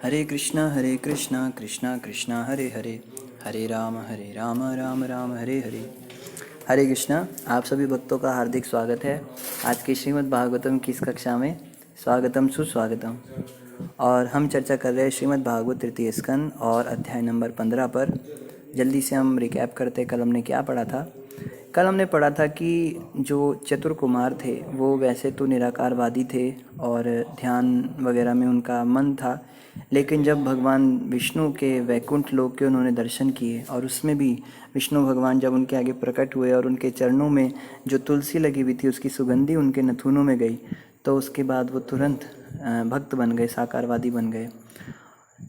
हरे कृष्णा कृष्णा कृष्णा हरे हरे, हरे राम राम राम हरे हरे। हरे कृष्णा। आप सभी भक्तों का हार्दिक स्वागत है आज की श्रीमद् भागवतम की इस कक्षा में। स्वागतम सुस्वागतम। और हम चर्चा कर रहे हैं श्रीमद् भागवत तृतीय स्कंद और अध्याय नंबर 15 पर। जल्दी से हम रिकैप करते हैं, कल हमने क्या पढ़ा था। कल हमने पढ़ा था कि जो चतुर कुमार थे वो वैसे तो निराकारवादी थे और ध्यान वगैरह में उनका मन था, लेकिन जब भगवान विष्णु के वैकुंठ लोक के उन्होंने दर्शन किए और उसमें भी विष्णु भगवान जब उनके आगे प्रकट हुए और उनके चरणों में जो तुलसी लगी हुई थी उसकी सुगंधी उनके नथुनों में गई, तो उसके बाद वो तुरंत भक्त बन गए, साकारवादी बन गए।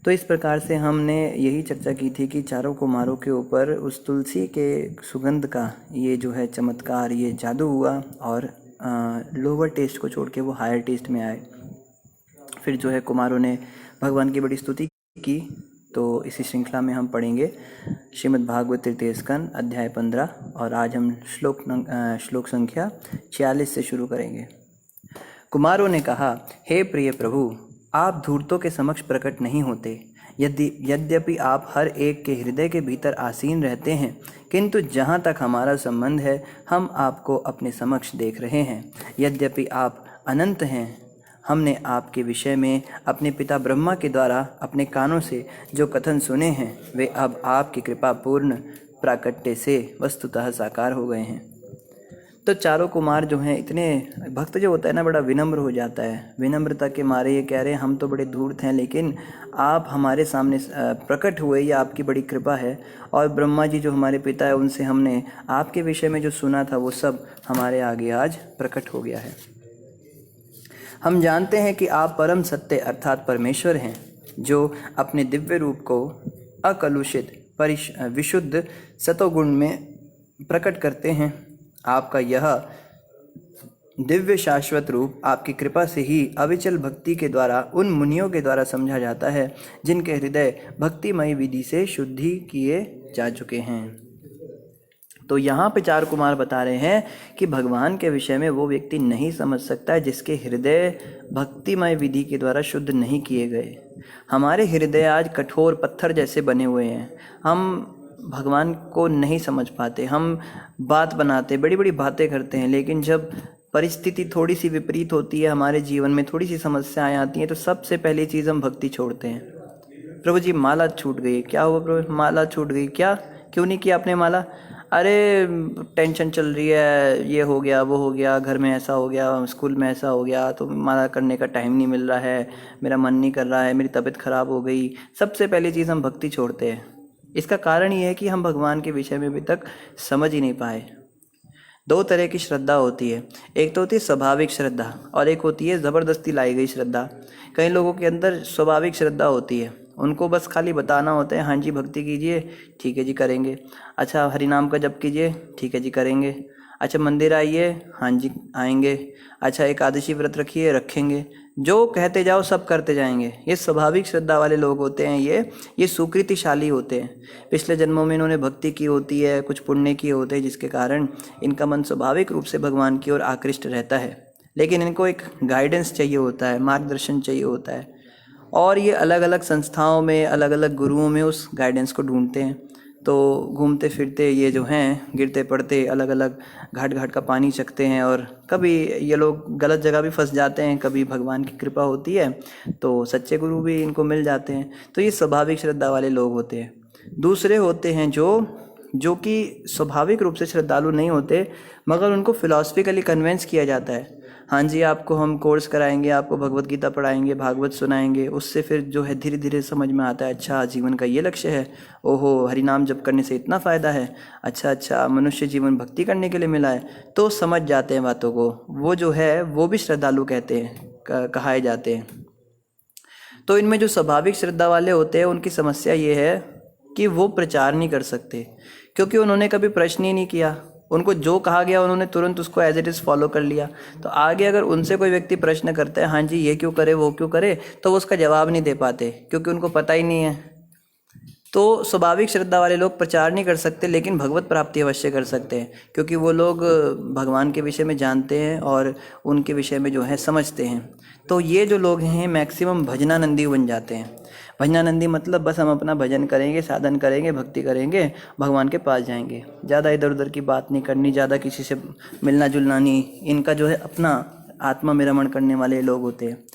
तो इस प्रकार से हमने यही चर्चा की थी कि चारों कुमारों के ऊपर उस तुलसी के सुगंध का ये जो है चमत्कार, ये जादू हुआ और लोअर टेस्ट को छोड़ के वो हायर टेस्ट में आए। फिर जो है कुमारों ने भगवान की बड़ी स्तुति की। तो इसी श्रृंखला में हम पढ़ेंगे श्रीमद् भागवत तृतीय स्कंद अध्याय 15 और आज हम श्लोक संख्या 46 से शुरू करेंगे। कुमारों ने कहा, हे प्रिय प्रभु, आप धूर्तों के समक्ष प्रकट नहीं होते। यद्यपि आप हर एक के हृदय के भीतर आसीन रहते हैं, किंतु जहाँ तक हमारा संबंध है हम आपको अपने समक्ष देख रहे हैं। यद्यपि आप अनंत हैं, हमने आपके विषय में अपने पिता ब्रह्मा के द्वारा अपने कानों से जो कथन सुने हैं वे अब आपकी कृपा पूर्ण प्राकट्य से वस्तुतः साकार हो गए हैं। तो चारों कुमार जो हैं, इतने भक्त जो होता है ना, बड़ा विनम्र हो जाता है। विनम्रता के मारे ये कह रहे हैं हम तो बड़े धूर्त हैं, लेकिन आप हमारे सामने प्रकट हुए, ये आपकी बड़ी कृपा है। और ब्रह्मा जी जो हमारे पिता है उनसे हमने आपके विषय में जो सुना था वो सब हमारे आगे आज प्रकट हो गया है। हम जानते हैं कि आप परम सत्य अर्थात परमेश्वर हैं, जो अपने दिव्य रूप को अकलुषित विशुद्ध सतोगुण में प्रकट करते हैं। आपका यह दिव्य शाश्वत रूप आपकी कृपा से ही अविचल भक्ति के द्वारा उन मुनियों के द्वारा समझा जाता है जिनके हृदय भक्तिमय विधि से शुद्धि किए जा चुके हैं। तो यहाँ पे चार कुमार बता रहे हैं कि भगवान के विषय में वो व्यक्ति नहीं समझ सकता है जिसके हृदय भक्तिमय विधि के द्वारा शुद्ध नहीं किए गए। हमारे हृदय आज कठोर पत्थर जैसे बने हुए हैं। हम भगवान को नहीं समझ पाते, हम बात बनाते, बड़ी बड़ी बातें करते हैं, लेकिन जब परिस्थिति थोड़ी सी विपरीत होती है, हमारे जीवन में थोड़ी सी समस्याएं आती हैं, तो सबसे पहली चीज़ हम भक्ति छोड़ते हैं। प्रभु जी माला छूट गई, क्या हुआ प्रभु, माला छूट गई, क्या, क्यों नहीं किया आपने माला? अरे टेंशन चल रही है, ये हो गया वो हो गया, घर में ऐसा हो गया, स्कूल में ऐसा हो गया, तो माला करने का टाइम नहीं मिल रहा है, मेरा मन नहीं कर रहा है, मेरी तबीयत खराब हो गई। सबसे पहली चीज़ हम भक्ति छोड़ते हैं। इसका कारण ये है कि हम भगवान के विषय में अभी तक समझ ही नहीं पाए। दो तरह की श्रद्धा होती है, एक तो होती है स्वाभाविक श्रद्धा और एक होती है ज़बरदस्ती लाई गई श्रद्धा। कई लोगों के अंदर स्वाभाविक श्रद्धा होती है, उनको बस खाली बताना होता है, हाँ जी भक्ति कीजिए, ठीक है जी करेंगे। अच्छा हरि नाम का जप कीजिए, ठीक है जी करेंगे। अच्छा मंदिर आइए, हाँ जी आएंगे। अच्छा एकादशी व्रत रखिए, रखेंगे। जो कहते जाओ सब करते जाएंगे। ये स्वाभाविक श्रद्धा वाले लोग होते हैं, ये सुकृतिशाली होते हैं। पिछले जन्मों में इन्होंने भक्ति की होती है, कुछ पुण्य किए होते हैं, जिसके कारण इनका मन स्वाभाविक रूप से भगवान की ओर आकृष्ट रहता है। लेकिन इनको एक गाइडेंस चाहिए होता है, मार्गदर्शन चाहिए होता है, और ये अलग अलग संस्थाओं में, अलग अलग गुरुओं में उस गाइडेंस को ढूंढते हैं। तो घूमते फिरते ये जो हैं, गिरते पड़ते अलग अलग घाट घाट का पानी चखते हैं, और कभी ये लोग गलत जगह भी फंस जाते हैं, कभी भगवान की कृपा होती है तो सच्चे गुरु भी इनको मिल जाते हैं। तो ये स्वाभाविक श्रद्धा वाले लोग होते हैं। दूसरे होते हैं जो कि स्वाभाविक रूप से श्रद्धालु नहीं होते, मगर उनको फिलॉसफिकली कन्वेंस किया जाता है। हाँ जी आपको हम कोर्स कराएंगे, आपको भगवत गीता पढ़ाएंगे, भागवत सुनाएंगे, उससे फिर जो है धीरे धीरे समझ में आता है, अच्छा जीवन का ये लक्ष्य है, ओहो हरिनाम जप करने से इतना फ़ायदा है, अच्छा मनुष्य जीवन भक्ति करने के लिए मिला है, तो समझ जाते हैं बातों को। वो जो है वो भी श्रद्धालु कहते हैं, कहाए जाते हैं। तो इनमें जो स्वाभाविक श्रद्धा वाले होते हैं उनकी समस्या ये है कि वो प्रचार नहीं कर सकते, क्योंकि उन्होंने कभी प्रश्न ही नहीं किया। उनको जो कहा गया उन्होंने तुरंत उसको एज इट इज़ फॉलो कर लिया। तो आगे अगर उनसे कोई व्यक्ति प्रश्न करता है, हाँ जी ये क्यों करे वो क्यों करे, तो वो उसका जवाब नहीं दे पाते, क्योंकि उनको पता ही नहीं है। तो स्वाभाविक श्रद्धा वाले लोग प्रचार नहीं कर सकते, लेकिन भगवत प्राप्ति अवश्य कर सकते हैं, क्योंकि वो लोग भगवान के विषय में जानते हैं और उनके विषय में जो है समझते हैं। तो ये जो लोग हैं मैक्सिमम भजनानंदी बन जाते हैं। भजनानंदी मतलब बस हम अपना भजन करेंगे, साधन करेंगे, भक्ति करेंगे, भगवान के पास जाएंगे, ज़्यादा इधर उधर की बात नहीं करनी, ज़्यादा किसी से मिलना जुलना नहीं। इनका जो है अपना आत्मा में रमण करने वाले लोग होते हैं।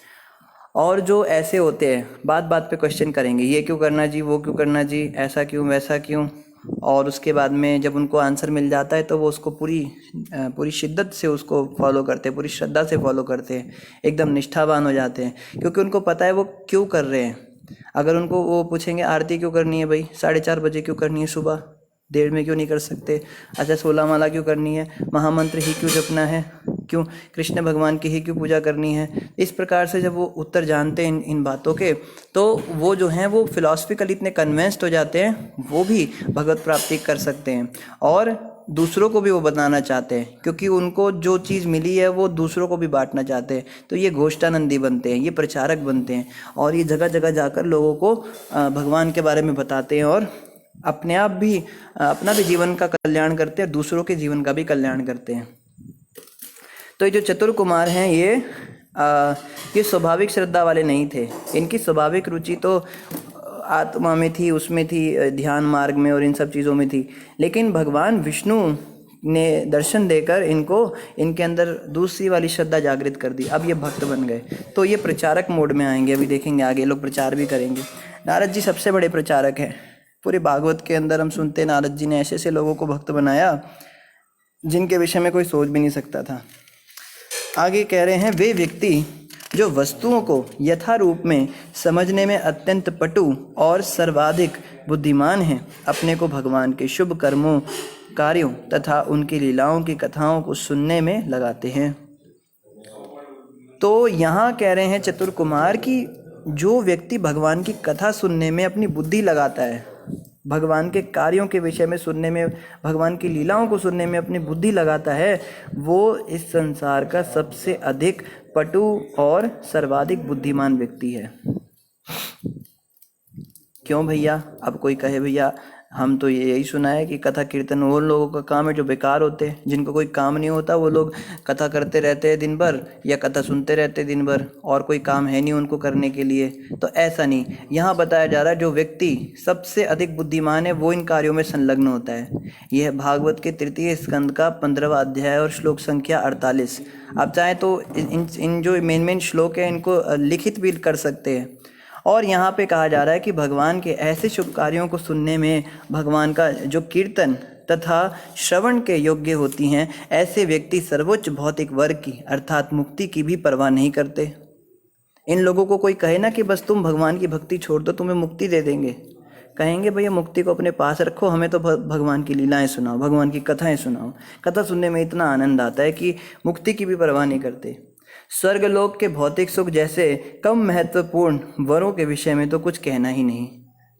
और जो ऐसे होते हैं बात बात पे क्वेश्चन करेंगे, ये क्यों करना जी, वो क्यों करना जी, ऐसा क्यों वैसा क्यों, और उसके बाद में जब उनको आंसर मिल जाता है तो वो उसको पूरी शिद्दत से उसको फॉलो करते हैं, पूरी श्रद्धा से फॉलो करते हैं, एकदम निष्ठावान हो जाते हैं, क्योंकि उनको पता है वो क्यों कर रहे हैं। अगर उनको वो पूछेंगे आरती क्यों करनी है भाई, 4:30 बजे क्यों करनी है, सुबह देर में क्यों नहीं कर सकते, अच्छा 16 माला क्यों करनी है, महामंत्र ही क्यों जपना है, क्यों कृष्ण भगवान की ही क्यों पूजा करनी है, इस प्रकार से जब वो उत्तर जानते हैं इन बातों के, तो वो जो हैं वो फिलॉसफिकली इतने कन्विंस्ड हो जाते हैं, वो भी भगवत प्राप्ति कर सकते हैं और दूसरों को भी वो बताना चाहते हैं, क्योंकि उनको जो चीज़ मिली है वो दूसरों को भी बांटना चाहते हैं। तो ये घोषणानंदी बनते हैं, ये प्रचारक बनते हैं और ये जगह जगह जाकर लोगों को भगवान के बारे में बताते हैं और अपने आप भी अपना भी जीवन का कल्याण करते हैं, दूसरों के जीवन का भी कल्याण करते हैं। तो ये जो चतुर कुमार हैं ये स्वाभाविक श्रद्धा वाले नहीं थे। इनकी स्वाभाविक रुचि तो आत्मा में थी, उसमें थी, ध्यान मार्ग में और इन सब चीज़ों में थी, लेकिन भगवान विष्णु ने दर्शन देकर इनके अंदर दूसरी वाली श्रद्धा जागृत कर दी। अब ये भक्त बन गए, तो ये प्रचारक मोड में आएंगे। अभी देखेंगे आगे लोग प्रचार भी करेंगे। नारद जी सबसे बड़े प्रचारक हैं। पूरे भागवत के अंदर हम सुनते हैं नारद जी ने ऐसे ऐसे लोगों को भक्त बनाया जिनके विषय में कोई सोच भी नहीं सकता था। आगे कह रहे हैं, वे व्यक्ति जो वस्तुओं को यथा रूप में समझने में अत्यंत पटु और सर्वाधिक बुद्धिमान हैं, अपने को भगवान के शुभ कर्मों, कार्यों तथा उनकी लीलाओं की कथाओं को सुनने में लगाते हैं। तो यहाँ कह रहे हैं चतुर कुमार कि जो व्यक्ति भगवान की कथा सुनने में अपनी बुद्धि लगाता है, भगवान के कार्यों के विषय में सुनने में, भगवान की लीलाओं को सुनने में अपनी बुद्धि लगाता है, वो इस संसार का सबसे अधिक पटु और सर्वाधिक बुद्धिमान व्यक्ति है। क्यों भैया? अब कोई कहे भैया हम तो यही सुना है कि कथा कीर्तन वो लोगों का काम है जो बेकार होते हैं, जिनको कोई काम नहीं होता, वो लोग कथा करते रहते हैं दिन भर या कथा सुनते रहते हैं दिन भर, और कोई काम है नहीं उनको करने के लिए। तो ऐसा नहीं, यहाँ बताया जा रहा है जो व्यक्ति सबसे अधिक बुद्धिमान है वो इन कार्यों में संलग्न होता है। यह भागवत के 3 स्कंद का 15वां अध्याय और श्लोक संख्या 48। आप चाहें तो इन जो मेन श्लोक है इनको लिखित भी कर सकते हैं। और यहाँ पे कहा जा रहा है कि भगवान के ऐसे शुभ कार्यों को सुनने में, भगवान का जो कीर्तन तथा श्रवण के योग्य होती हैं, ऐसे व्यक्ति सर्वोच्च भौतिक वर्ग की अर्थात मुक्ति की भी परवाह नहीं करते। इन लोगों को कोई कहे ना कि बस तुम भगवान की भक्ति छोड़ दो तुम्हें मुक्ति दे देंगे, कहेंगे भैया मुक्ति को अपने पास रखो, हमें तो भगवान की लीलाएं सुनाओ, भगवान की कथाएं सुनाओ। कथा सुनने में इतना आनंद आता है कि मुक्ति की भी परवाह नहीं करते। स्वर्गलोक के भौतिक सुख जैसे कम महत्वपूर्ण वरों के विषय में तो कुछ कहना ही नहीं।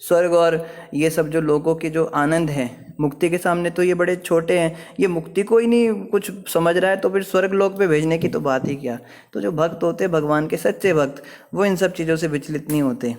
स्वर्ग और ये सब जो लोगों के जो आनंद हैं मुक्ति के सामने तो ये बड़े छोटे हैं। ये मुक्ति को ही नहीं कुछ समझ रहा है तो फिर स्वर्ग लोक पे भेजने की तो बात ही क्या। तो जो भक्त होते हैं भगवान के सच्चे भक्त, वो इन सब चीज़ों से विचलित नहीं होते।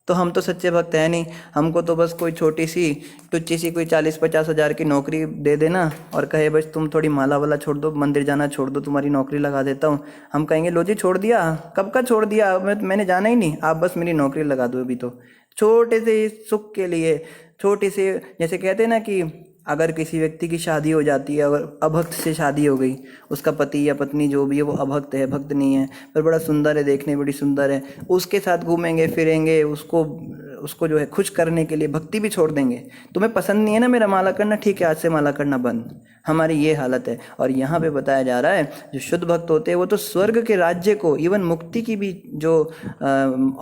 तो हम तो सच्चे भक्त हैं नहीं, हमको तो बस कोई छोटी सी टुच्ची सी कोई 40-50 हज़ार की नौकरी दे देना और कहे बस तुम थोड़ी माला वाला छोड़ दो, मंदिर जाना छोड़ दो, तुम्हारी नौकरी लगा देता हूँ। हम कहेंगे लो जी छोड़ दिया, कब का छोड़ दिया, मैंने जाना ही नहीं, आप बस मेरी नौकरी लगा दो। अभी तो छोटे से सुख के लिए, छोटी से, जैसे कहते हैं ना कि अगर किसी व्यक्ति की शादी हो जाती है, अगर अभक्त से शादी हो गई, उसका पति या पत्नी जो भी है वो अभक्त है, भक्त नहीं है, पर बड़ा सुंदर है, देखने बड़ी सुंदर है, उसके साथ घूमेंगे फिरेंगे, उसको जो है खुश करने के लिए भक्ति भी छोड़ देंगे। तुम्हें पसंद नहीं है ना मेरा माला करना, ठीक है आज से माला करना बंद। हमारी ये हालत है। और यहाँ पे बताया जा रहा है जो शुद्ध भक्त होते हैं वो तो स्वर्ग के राज्य को, इवन मुक्ति की भी जो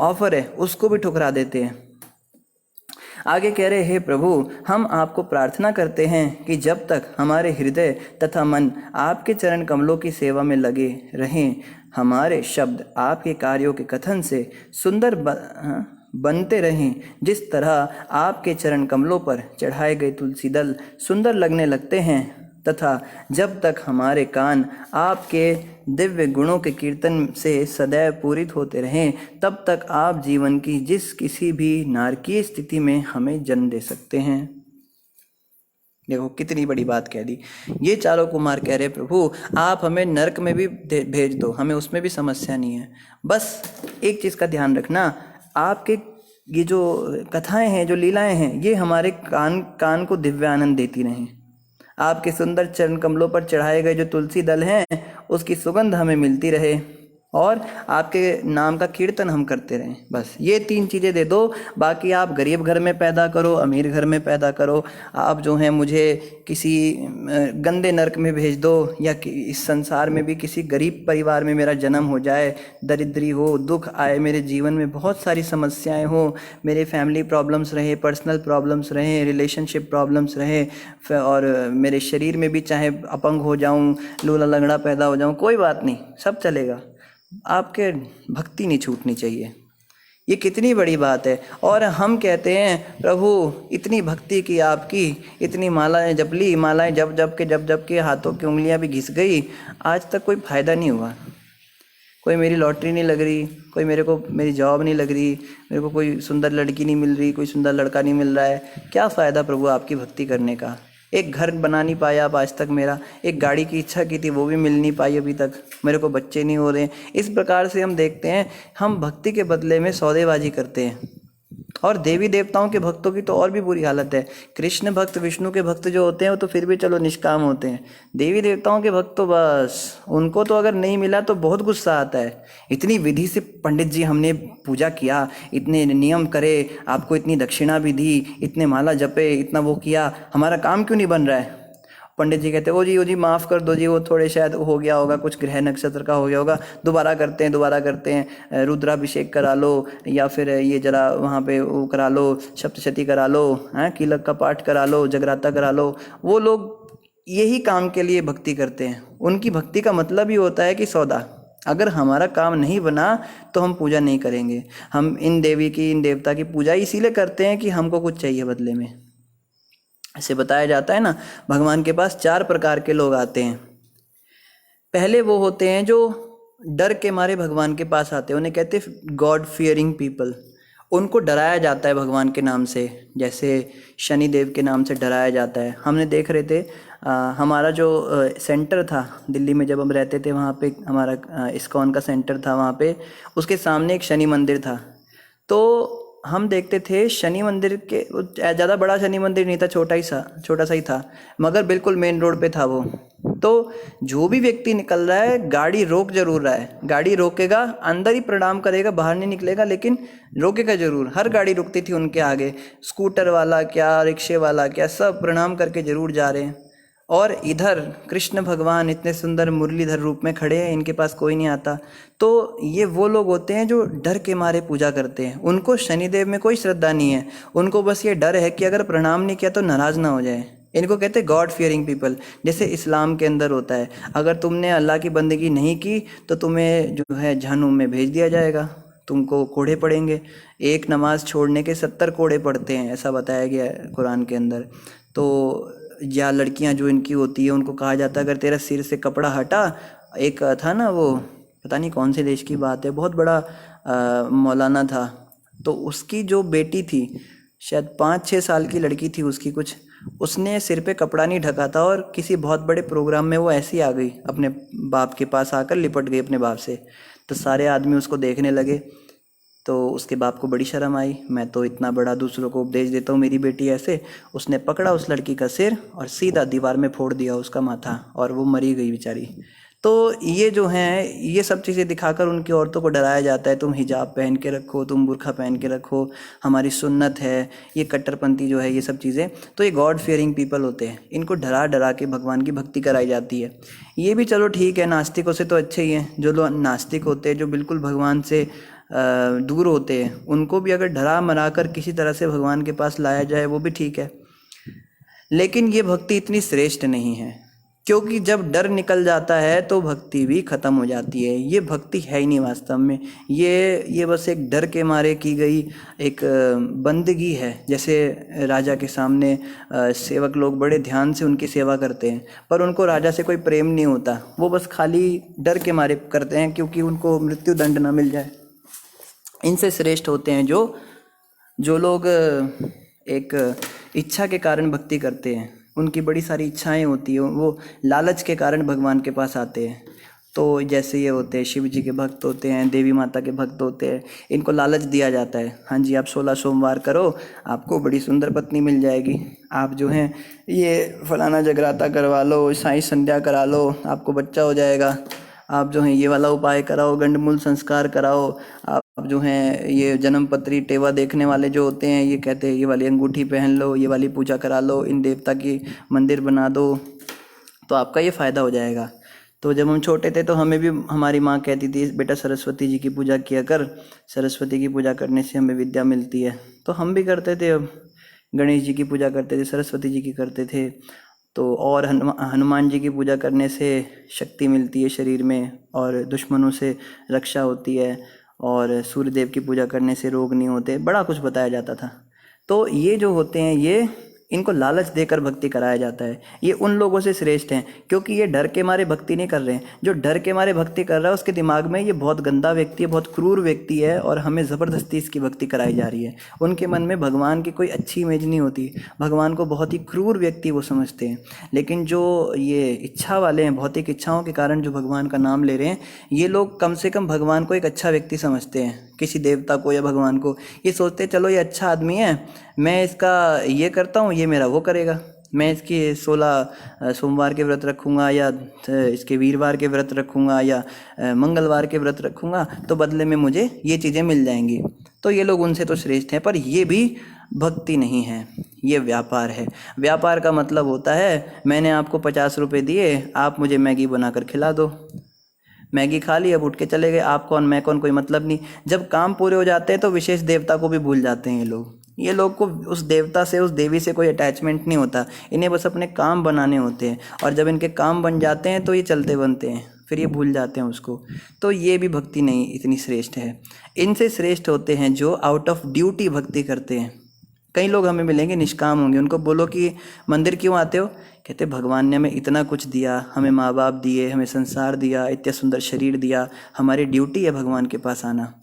ऑफर है उसको भी ठुकरा देते हैं। आगे कह रहे, हे प्रभु, हम आपको प्रार्थना करते हैं कि जब तक हमारे हृदय तथा मन आपके चरण कमलों की सेवा में लगे रहें, हमारे शब्द आपके कार्यों के कथन से सुंदर बनते रहें। जिस तरह आपके चरण कमलों पर चढ़ाए गए तुलसी दल सुंदर लगने लगते हैं, तथा जब तक हमारे कान आपके दिव्य गुणों के कीर्तन से सदैव पूरित होते रहें, तब तक आप जीवन की जिस किसी भी नारकीय स्थिति में हमें जन्म दे सकते हैं। देखो कितनी बड़ी बात कह दी। ये चारों कुमार कह रहे प्रभु आप हमें नरक में भी भेज दो, हमें उसमें भी समस्या नहीं है। बस एक चीज़ का ध्यान रखना, आपके ये जो कथाएं हैं, जो लीलाएं हैं, ये हमारे कान को दिव्य आनंद देती रहें। आपके सुंदर चरण कमलों पर चढ़ाए गए जो तुलसी दल हैं, उसकी सुगंध हमें मिलती रहे और आपके नाम का कीर्तन हम करते रहें। बस ये 3 चीज़ें दे दो। बाकी आप गरीब घर में पैदा करो, अमीर घर में पैदा करो, आप जो हैं मुझे किसी गंदे नरक में भेज दो, या इस संसार में भी किसी गरीब परिवार में मेरा जन्म हो जाए, दरिद्री हो, दुख आए, मेरे जीवन में बहुत सारी समस्याएं हो, मेरे फैमिली प्रॉब्लम्स रहे, पर्सनल प्रॉब्लम्स रहे, रिलेशनशिप प्रॉब्लम्स रहे, और मेरे शरीर में भी चाहे अपंग हो जाऊं, लूला लंगड़ा पैदा हो जाऊं, कोई बात नहीं, सब चलेगा। आपके भक्ति नहीं छूटनी चाहिए। ये कितनी बड़ी बात है। और हम कहते हैं प्रभु इतनी भक्ति की आपकी, इतनी मालाएं जप ली, मालाएं जप के हाथों की उंगलियां भी घिस गई, आज तक कोई फ़ायदा नहीं हुआ। कोई मेरी लॉटरी नहीं लग रही, कोई मेरी जॉब नहीं लग रही, मेरे को कोई सुंदर लड़की नहीं मिल रही, कोई सुंदर लड़का नहीं मिल रहा है। क्या फ़ायदा प्रभु आपकी भक्ति करने का। एक घर बना नहीं पाया आप आज तक मेरा, एक गाड़ी की इच्छा की थी वो भी मिल नहीं पाई अभी तक, मेरे को बच्चे नहीं हो रहे। इस प्रकार से हम देखते हैं हम भक्ति के बदले में सौदेबाजी करते हैं। और देवी देवताओं के भक्तों की तो और भी बुरी हालत है। कृष्ण भक्त, विष्णु के भक्त जो होते हैं वो तो फिर भी चलो निष्काम होते हैं। देवी देवताओं के भक्त तो बस, उनको तो अगर नहीं मिला तो बहुत गुस्सा आता है। इतनी विधि से पंडित जी हमने पूजा किया, इतने नियम करे, आपको इतनी दक्षिणा भी दी, इतने माला जपे, इतना वो किया, हमारा काम क्यों नहीं बन रहा है। पंडित जी कहते ओ जी माफ़ कर दो जी, वो थोड़े शायद हो गया होगा, कुछ ग्रह नक्षत्र का हो गया होगा, दोबारा करते हैं, रुद्राभिषेक करा लो, या फिर ये जरा वहाँ पे वो करा लो, सप्तशती करा लो, हैं कीलक का पाठ करा लो, जगराता करा लो। वो लोग यही काम के लिए भक्ति करते हैं। उनकी भक्ति का मतलब ही होता है कि सौदा, अगर हमारा काम नहीं बना तो हम पूजा नहीं करेंगे। हम इन देवी की, इन देवता की पूजा इसीलिए करते हैं कि हमको कुछ चाहिए बदले में। ऐसे बताया जाता है ना, भगवान के पास 4 प्रकार के लोग आते हैं। पहले वो होते हैं जो डर के मारे भगवान के पास आते हैं, उन्हें कहते हैं गॉड फियरिंग पीपल। उनको डराया जाता है भगवान के नाम से, जैसे शनि देव के नाम से डराया जाता है। हमने देख रहे थे हमारा जो सेंटर था दिल्ली में, जब हम रहते थे वहाँ पे हमारा इस्कॉन का सेंटर था, वहाँ पे उसके सामने एक शनि मंदिर था। तो हम देखते थे शनि मंदिर के, ज़्यादा बड़ा शनि मंदिर नहीं था, छोटा सा ही था, मगर बिल्कुल मेन रोड पे था वो। तो जो भी व्यक्ति निकल रहा है गाड़ी रोक जरूर रहा है, गाड़ी रोकेगा, अंदर ही प्रणाम करेगा, बाहर नहीं निकलेगा, लेकिन रोकेगा जरूर। हर गाड़ी रुकती थी उनके आगे, स्कूटर वाला क्या, रिक्शे वाला क्या, सब प्रणाम करके जरूर जा रहे हैं। और इधर कृष्ण भगवान इतने सुंदर मुरलीधर रूप में खड़े हैं, इनके पास कोई नहीं आता। तो ये वो लोग होते हैं जो डर के मारे पूजा करते हैं। उनको शनिदेव में कोई श्रद्धा नहीं है, उनको बस ये डर है कि अगर प्रणाम नहीं किया तो नाराज़ ना हो जाए। इनको कहते हैं गॉड फियरिंग पीपल। जैसे इस्लाम के अंदर होता है, अगर तुमने अल्लाह की बंदगी नहीं की तो तुम्हें जो है जहन्नुम में भेज दिया जाएगा, तुमको कोड़े पड़ेंगे। एक नमाज छोड़ने के 70 कोड़े पड़ते हैं, ऐसा बताया गया है कुरान के अंदर। तो या लड़कियां जो इनकी होती है उनको कहा जाता है अगर तेरा सिर से कपड़ा हटा, एक था ना वो पता नहीं कौन से देश की बात है, बहुत बड़ा मौलाना था, तो उसकी जो बेटी थी शायद 5-6 साल की लड़की थी उसकी कुछ, उसने सिर पे कपड़ा नहीं ढका था और किसी बहुत बड़े प्रोग्राम में वो ऐसी आ गई, अपने बाप के पास आकर लिपट गई अपने बाप से। तो सारे आदमी उसको देखने लगे, तो उसके बाप को बड़ी शर्म आई, मैं तो इतना बड़ा दूसरों को उपदेश देता हूँ, मेरी बेटी ऐसे। उसने पकड़ा उस लड़की का सिर और सीधा दीवार में फोड़ दिया उसका माथा, और वो मरी गई बेचारी। तो ये जो हैं, ये सब चीज़ें दिखाकर उनकी औरतों को डराया जाता है, तुम हिजाब पहन के रखो, तुम बुर्खा पहन के रखो, हमारी सुन्नत है। ये कट्टरपंथी जो है ये सब चीज़ें, तो ये गॉड फियरिंग पीपल होते हैं, इनको डरा डरा के भगवान की भक्ति कराई जाती है। ये भी चलो ठीक है, नास्तिकों से तो अच्छे ही हैं। जो लोग नास्तिक होते हैं, जो बिल्कुल भगवान से दूर होते हैं, उनको भी अगर डरा मरा कर किसी तरह से भगवान के पास लाया जाए वो भी ठीक है। लेकिन ये भक्ति इतनी श्रेष्ठ नहीं है। क्योंकि जब डर निकल जाता है तो भक्ति भी खत्म हो जाती है। ये भक्ति है ही नहीं वास्तव में, ये बस एक डर के मारे की गई एक बंदगी है। जैसे राजा के सामने सेवक लोग बड़े ध्यान से उनकी सेवा करते हैं, पर उनको राजा से कोई प्रेम नहीं होता, वो बस खाली डर के मारे करते हैं क्योंकि उनको मृत्यु दंड ना मिल जाए। इनसे श्रेष्ठ होते हैं जो लोग एक इच्छा के कारण भक्ति करते हैं। उनकी बड़ी सारी इच्छाएं होती हैं, वो लालच के कारण भगवान के पास आते हैं। तो जैसे ये होते हैं शिव जी के भक्त होते हैं, देवी माता के भक्त होते हैं, इनको लालच दिया जाता है, हाँ जी आप 16 सोमवार करो, आपको बड़ी सुंदर पत्नी मिल जाएगी, आप जो हैं ये फलाना जगराता करवा लो, साई संध्या करा लो, आपको बच्चा हो जाएगा, आप जो हैं ये वाला उपाय कराओ, गंडमूल संस्कार कराओ, आप जो हैं ये जन्मपत्री टेवा देखने वाले जो होते हैं ये कहते हैं ये वाली अंगूठी पहन लो, ये वाली पूजा करा लो, इन देवता की मंदिर बना दो, तो आपका ये फ़ायदा हो जाएगा। तो जब हम छोटे थे तो हमें भी हमारी माँ कहती थी बेटा सरस्वती जी की पूजा किया कर, सरस्वती की पूजा करने से हमें विद्या मिलती है। तो हम भी करते थे, अब गणेश जी की पूजा करते थे, सरस्वती जी की करते थे, तो और हनुमान जी की पूजा करने से शक्ति मिलती है शरीर में और दुश्मनों से रक्षा होती है, और सूर्यदेव की पूजा करने से रोग नहीं होते, बड़ा कुछ बताया जाता था। तो ये जो होते हैं ये इनको लालच देकर भक्ति कराया जाता है। ये उन लोगों से श्रेष्ठ हैं क्योंकि ये डर के मारे भक्ति नहीं कर रहे हैं। जो डर के मारे भक्ति कर रहा है उसके दिमाग में ये बहुत गंदा व्यक्ति है, बहुत क्रूर व्यक्ति है और हमें ज़बरदस्ती इसकी भक्ति कराई जा रही है। उनके मन में भगवान की कोई अच्छी इमेज नहीं होती, भगवान को बहुत ही क्रूर व्यक्ति वो समझते हैं। लेकिन जो ये इच्छा वाले हैं, भौतिक इच्छाओं के कारण जो भगवान का नाम ले रहे हैं, ये लोग कम से कम भगवान को एक अच्छा व्यक्ति समझते हैं, किसी देवता को या भगवान को। ये सोचते हैं चलो ये अच्छा आदमी है, मैं इसका ये करता हूँ, ये मेरा वो करेगा, मैं इसकी 16 सोमवार के व्रत रखूँगा या इसके वीरवार के व्रत रखूँगा या मंगलवार के व्रत रखूँगा, तो बदले में मुझे ये चीज़ें मिल जाएंगी। तो ये लोग उनसे तो श्रेष्ठ हैं, पर ये भी भक्ति नहीं है, ये व्यापार है। व्यापार का मतलब होता है मैंने आपको 50 रुपये दिए, आप मुझे मैगी बनाकर खिला दो, मैगी खा ली, अब उठ के चले गए, आप कौन मैं कौन, कोई मतलब नहीं। जब काम पूरे हो जाते हैं तो विशेष देवता को भी भूल जाते हैं ये लोग को उस देवता से, उस देवी से कोई अटैचमेंट नहीं होता, इन्हें बस अपने काम बनाने होते हैं, और जब इनके काम बन जाते हैं तो ये चलते बनते हैं, फिर ये भूल जाते हैं उसको। तो ये भी भक्ति नहीं इतनी श्रेष्ठ है। इनसे श्रेष्ठ होते हैं जो आउट ऑफ ड्यूटी भक्ति करते हैं। कई लोग हमें मिलेंगे निष्काम होंगे, उनको बोलो कि मंदिर क्यों आते हो, कहते भगवान ने हमें इतना कुछ दिया, हमें माँ बाप दिए, हमें संसार दिया, इतना सुंदर शरीर दिया, हमारी ड्यूटी है भगवान के पास आना।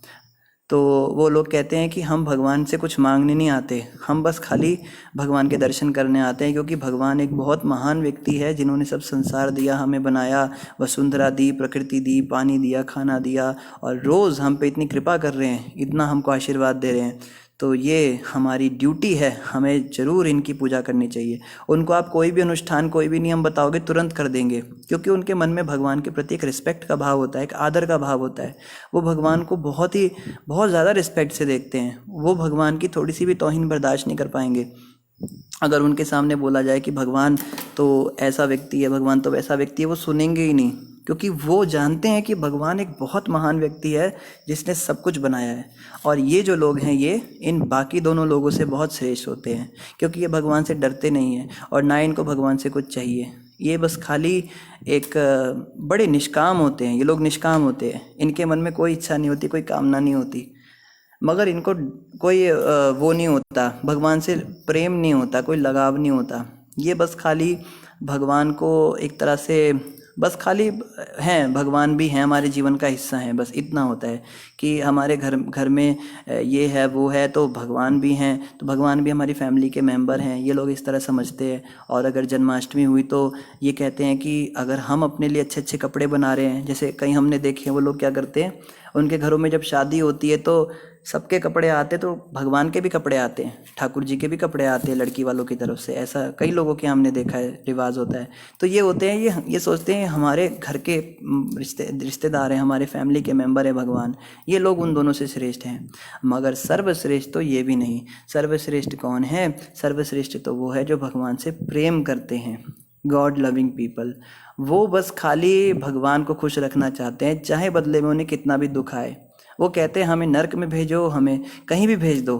तो वो लोग कहते हैं कि हम भगवान से कुछ मांगने नहीं आते, हम बस खाली भगवान के दर्शन करने आते हैं, क्योंकि भगवान एक बहुत महान व्यक्ति है जिन्होंने सब संसार दिया, हमें बनाया, वसुंधरा दी, प्रकृति दी, पानी दिया, खाना दिया, और रोज़ हम पे इतनी कृपा कर रहे हैं, इतना हमको आशीर्वाद दे रहे हैं। तो ये हमारी ड्यूटी है, हमें ज़रूर इनकी पूजा करनी चाहिए। उनको आप कोई भी अनुष्ठान, कोई भी नियम बताओगे तुरंत कर देंगे, क्योंकि उनके मन में भगवान के प्रति एक रिस्पेक्ट का भाव होता है, एक आदर का भाव होता है। वो भगवान को बहुत ज़्यादा रिस्पेक्ट से देखते हैं, वो भगवान की थोड़ी सी भी तौहीन बर्दाश्त नहीं कर पाएंगे। अगर उनके सामने बोला जाए कि भगवान तो ऐसा व्यक्ति है, भगवान तो वैसा व्यक्ति है, वो सुनेंगे ही नहीं, क्योंकि वो जानते हैं कि भगवान एक बहुत महान व्यक्ति है जिसने सब कुछ बनाया है। और ये जो लोग हैं ये इन बाकी दोनों लोगों से बहुत श्रेष्ठ होते हैं, क्योंकि ये भगवान से डरते नहीं हैं और ना इनको भगवान से कुछ चाहिए। ये बस खाली एक बड़े निष्काम होते हैं, ये लोग निष्काम होते हैं, इनके मन में कोई इच्छा नहीं होती, कोई कामना नहीं होती, मगर इनको कोई वो नहीं होता, भगवान से प्रेम नहीं होता, कोई लगाव नहीं होता। ये बस खाली भगवान को एक तरह से बस खाली हैं, भगवान भी हैं, हमारे जीवन का हिस्सा हैं, बस इतना होता है कि हमारे घर में ये है वो है तो भगवान भी हैं, तो भगवान भी हमारी फैमिली के मेंबर हैं, ये लोग इस तरह समझते हैं। और अगर जन्माष्टमी हुई तो ये कहते हैं कि अगर हम अपने लिए अच्छे अच्छे कपड़े बना रहे हैं, जैसे कहीं हमने देखे हैं वो लोग क्या करते हैं, उनके घरों में जब शादी होती है तो सबके कपड़े आते, तो भगवान के भी कपड़े आते हैं, ठाकुर जी के भी कपड़े आते हैं लड़की वालों की तरफ से, ऐसा कई लोगों के हमने देखा है, रिवाज होता है। तो ये होते हैं, ये सोचते हैं हमारे घर के रिश्तेदार हैं, हमारे फैमिली के मेंबर हैं भगवान, ये लोग उन दोनों से श्रेष्ठ हैं। मगर सर्वश्रेष्ठ तो ये भी नहीं। सर्वश्रेष्ठ कौन है? सर्वश्रेष्ठ तो वो है जो भगवान से प्रेम करते हैं, गॉड लविंग पीपल। वो बस खाली भगवान को खुश रखना चाहते हैं, चाहे बदले में उन्हें कितना भी दुख आए। वो कहते हैं हमें नर्क में भेजो, हमें कहीं भी भेज दो,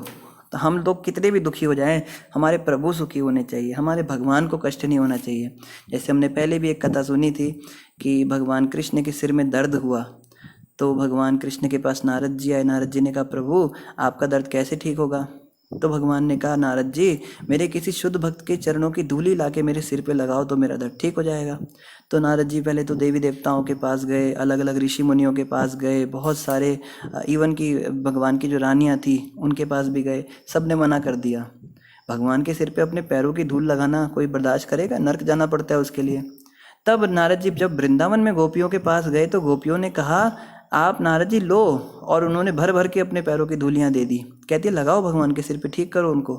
तो हम लोग कितने भी दुखी हो जाएं, हमारे प्रभु सुखी होने चाहिए, हमारे भगवान को कष्ट नहीं होना चाहिए। जैसे हमने पहले भी एक कथा सुनी थी कि भगवान कृष्ण के सिर में दर्द हुआ, तो भगवान कृष्ण के पास नारद जी आए। नारद जी ने कहा, प्रभु आपका दर्द कैसे ठीक होगा? तो भगवान ने कहा, नारद जी मेरे किसी शुद्ध भक्त के चरणों की धूली लाके मेरे सिर पे लगाओ तो मेरा दर्द ठीक हो जाएगा। तो नारद जी पहले तो देवी देवताओं के पास गए, अलग अलग ऋषि मुनियों के पास गए, बहुत सारे इवन की भगवान की जो रानियाँ थी उनके पास भी गए, सब ने मना कर दिया। भगवान के सिर पे अपने पैरों की धूल लगाना कोई बर्दाश्त करेगा? नर्क जाना पड़ता है उसके लिए। तब नारद जी जब वृंदावन में गोपियों के पास गए तो गोपियों ने कहा, आप नारद जी लो, और उन्होंने भर भर के अपने पैरों की धूलियाँ दे दी। कहती है लगाओ भगवान के सिर पे, ठीक करो उनको।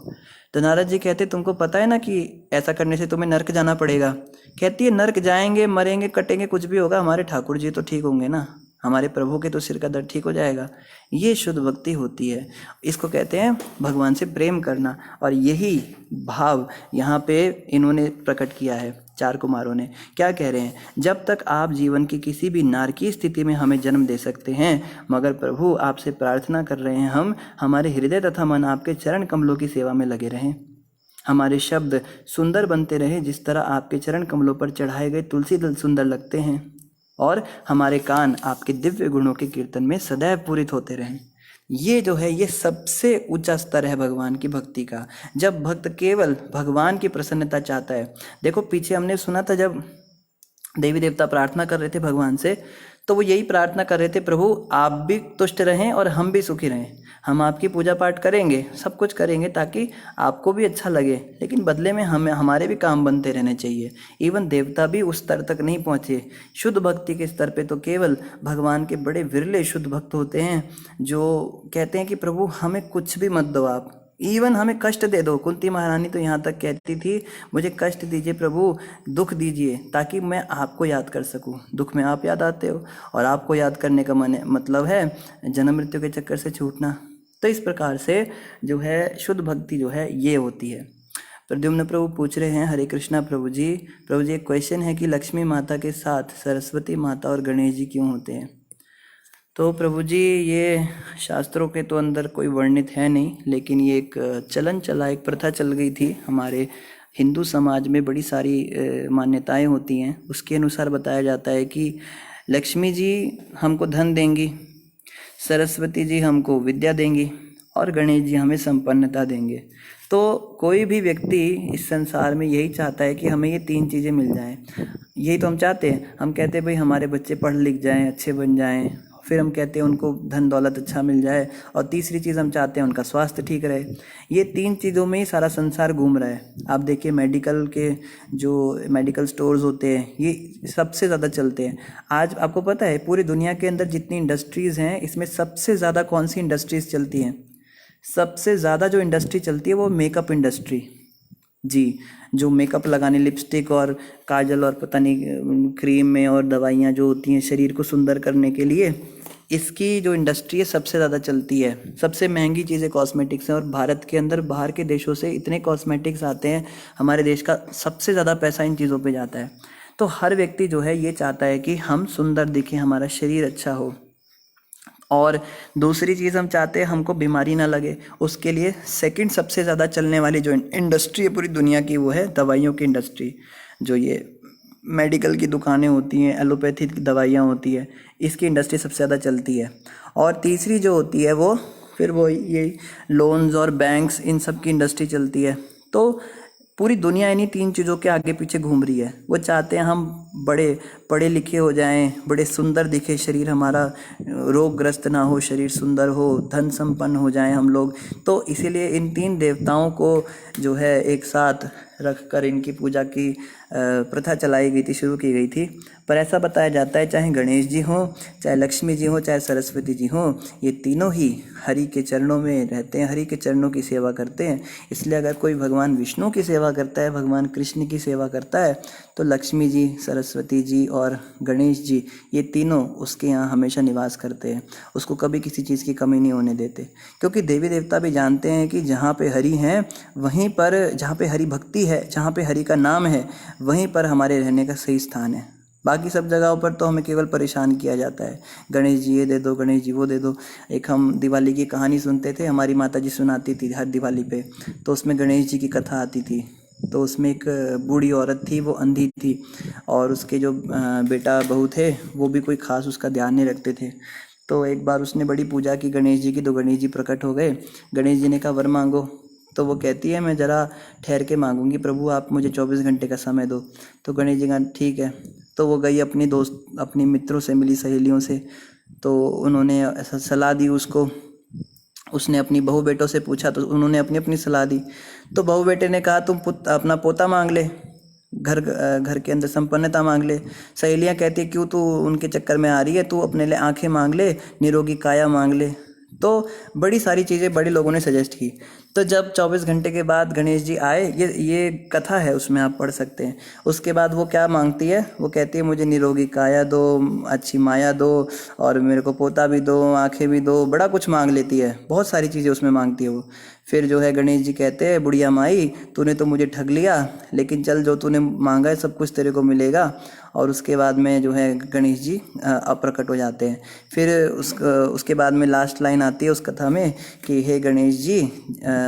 तो नारद जी कहते, तुमको पता है ना कि ऐसा करने से तुम्हें नर्क जाना पड़ेगा? कहती है, नर्क जाएंगे, मरेंगे, कटेंगे, कुछ भी होगा, हमारे ठाकुर जी तो ठीक होंगे ना, हमारे प्रभु के तो सिर का दर्द ठीक हो जाएगा। ये शुद्ध भक्ति होती है, इसको कहते हैं भगवान से प्रेम करना। और यही भाव यहाँ पे इन्होंने प्रकट किया है, चार कुमारों ने। क्या कह रहे हैं? जब तक आप जीवन की किसी भी नारकीय स्थिति में हमें जन्म दे सकते हैं, मगर प्रभु आपसे प्रार्थना कर रहे हैं हम, हमारे हृदय तथा मन आपके चरण कमलों की सेवा में लगे रहें, हमारे शब्द सुंदर बनते रहे जिस तरह आपके चरण कमलों पर चढ़ाए गए तुलसी दल सुंदर लगते हैं, और हमारे कान आपके दिव्य गुणों के कीर्तन में सदैव पूरित होते रहें। ये जो है ये सबसे ऊंचा स्तर है भगवान की भक्ति का, जब भक्त केवल भगवान की प्रसन्नता चाहता है। देखो पीछे हमने सुना था जब देवी देवता प्रार्थना कर रहे थे भगवान से, तो वो यही प्रार्थना कर रहे थे, प्रभु आप भी तुष्ट रहें और हम भी सुखी रहें, हम आपकी पूजा पाठ करेंगे, सब कुछ करेंगे ताकि आपको भी अच्छा लगे, लेकिन बदले में हमारे भी काम बनते रहने चाहिए। इवन देवता भी उस स्तर तक नहीं पहुँचे। शुद्ध भक्ति के स्तर पे तो केवल भगवान के बड़े विरले शुद्ध भक्त होते हैं जो कहते हैं कि प्रभु हमें कुछ भी मत दो, आप इवन हमें कष्ट दे दो। कुंती महारानी तो यहाँ तक कहती थी, मुझे कष्ट दीजिए प्रभु, दुख दीजिए, ताकि मैं आपको याद कर सकूं। दुख में आप याद आते हो, और आपको याद करने का मतलब है जन्म मृत्यु के चक्कर से छूटना। तो इस प्रकार से जो है शुद्ध भक्ति जो है ये होती है। प्रद्युम्न प्रभु पूछ रहे हैं, हरे कृष्णा प्रभु जी एक क्वेश्चन है कि लक्ष्मी माता के साथ सरस्वती माता और गणेश जी क्यों होते हैं? तो प्रभु जी ये शास्त्रों के तो अंदर कोई वर्णित है नहीं, लेकिन ये एक चलन चला, एक प्रथा चल गई थी हमारे हिंदू समाज में। बड़ी सारी मान्यताएं होती हैं, उसके अनुसार बताया जाता है कि लक्ष्मी जी हमको धन देंगी, सरस्वती जी हमको विद्या देंगी, और गणेश जी हमें संपन्नता देंगे। तो कोई भी व्यक्ति इस संसार में यही चाहता है कि हमें ये तीन चीज़ें मिल जाएं। यही तो हम चाहते हैं। हम कहते हैं भाई हमारे बच्चे पढ़ लिख जाएं, अच्छे बन जाएं, फिर हम कहते हैं उनको धन दौलत अच्छा मिल जाए, और तीसरी चीज़ हम चाहते हैं उनका स्वास्थ्य ठीक रहे। ये तीन चीज़ों में ही सारा संसार घूम रहा है। आप देखिए मेडिकल के जो मेडिकल स्टोर्स होते हैं ये सबसे ज़्यादा चलते हैं। आज आपको पता है पूरी दुनिया के अंदर जितनी इंडस्ट्रीज़ हैं, इसमें सबसे ज़्यादा कौन सी इंडस्ट्रीज़ चलती हैं? सबसे ज़्यादा जो इंडस्ट्री चलती है वो मेकअप इंडस्ट्री जी। जो मेकअप लगाने, लिपस्टिक और काजल और पता नहीं क्रीम में और दवाइयाँ जो होती हैं शरीर को सुंदर करने के लिए, इसकी जो इंडस्ट्री है सबसे ज़्यादा चलती है। सबसे महंगी चीज़ें कॉस्मेटिक्स हैं, और भारत के अंदर बाहर के देशों से इतने कॉस्मेटिक्स आते हैं, हमारे देश का सबसे ज़्यादा पैसा इन चीज़ों पे जाता है। तो हर व्यक्ति जो है ये चाहता है कि हम सुंदर दिखें, हमारा शरीर अच्छा हो, और दूसरी चीज़ हम चाहते हैं हमको बीमारी ना लगे। उसके लिए सेकंड सबसे ज़्यादा चलने वाली जो इंडस्ट्री है पूरी दुनिया की वो है दवाइयों की इंडस्ट्री। जो ये मेडिकल की दुकानें होती हैं, एलोपैथी की दवाइयाँ होती है, इसकी इंडस्ट्री सबसे ज़्यादा चलती है। और तीसरी जो होती है वो फिर वो ये लोन्स और बैंक्स, इन सब की इंडस्ट्री चलती है। तो पूरी दुनिया इन्हीं तीन चीज़ों के आगे पीछे घूम रही है। वो चाहते हैं हम बड़े पढ़े लिखे हो जाएं, बड़े सुंदर दिखे, शरीर हमारा रोगग्रस्त ना हो, शरीर सुंदर हो, धन संपन्न हो जाएं हम लोग। तो इसीलिए इन तीन देवताओं को जो है एक साथ रख कर इनकी पूजा की प्रथा चलाई गई थी, शुरू की गई थी। पर ऐसा बताया जाता है चाहे गणेश जी हों, चाहे लक्ष्मी जी हों, चाहे सरस्वती जी हों, ये तीनों ही हरि के चरणों में रहते हैं, हरि के चरणों की सेवा करते हैं। इसलिए अगर कोई भगवान विष्णु की सेवा करता है, भगवान कृष्ण की सेवा करता है, तो लक्ष्मी जी, सरस्वती जी और गणेश जी ये तीनों उसके यहाँ हमेशा निवास करते हैं। उसको कभी किसी चीज़ की कमी नहीं होने देते, क्योंकि देवी देवता भी जानते हैं कि जहाँ पे हरि हैं वहीं पर, जहाँ पे हरि भक्ति है, जहाँ पे हरि का नाम है, वहीं पर हमारे रहने का सही स्थान है। बाकी सब जगहों पर तो हमें केवल परेशान किया जाता है, गणेश जी ये दे दो, गणेश जी वो दे दो। एक हम दिवाली की कहानी सुनते थे, हमारी माता जी सुनाती थी हर दिवाली पे, तो उसमें गणेश जी की कथा आती थी। तो उसमें एक बूढ़ी औरत थी, वो अंधी थी, और उसके जो बेटा बहू थे वो भी कोई खास उसका ध्यान नहीं रखते थे। तो एक बार उसने बड़ी पूजा की गणेश जी की, तो गणेश जी प्रकट हो गए। गणेश जी ने कहा वर मांगो। तो वो कहती है मैं ज़रा ठहर के मांगूंगी प्रभु, आप मुझे 24 घंटे का समय दो। तो गणेश जी कहा ठीक है। तो वो गई अपनी दोस्त अपनी मित्रों से मिली, सहेलियों से, तो उन्होंने ऐसा सलाह दी उसको। उसने अपनी बहू बेटों से पूछा तो उन्होंने अपनी अपनी सलाह दी। तो बहू बेटे ने कहा तुम अपना पोता मांग ले, घर के अंदर संपन्नता मांग ले। सहेलियां कहती क्यों तू उनके चक्कर में आ रही है, तू अपने लिए आंखें मांग ले, निरोगी काया मांग ले। तो बड़ी सारी चीज़ें बड़े लोगों ने सजेस्ट की। तो जब 24 घंटे के बाद गणेश जी आए, ये कथा है, उसमें आप पढ़ सकते हैं। उसके बाद वो क्या मांगती है, वो कहती है मुझे निरोगी काया दो, अच्छी माया दो, और मेरे को पोता भी दो, आंखें भी दो, बड़ा कुछ मांग लेती है, बहुत सारी चीज़ें उसमें मांगती है वो। फिर जो है गणेश जी कहते हैं बुढ़िया माई तूने तो मुझे ठग लिया, लेकिन चल जो तूने मांगा है सब कुछ तेरे को मिलेगा। और उसके बाद में जो है गणेश जी अप्रकट हो जाते हैं। फिर उसके बाद में लास्ट लाइन आती है उस कथा में कि हे गणेश जी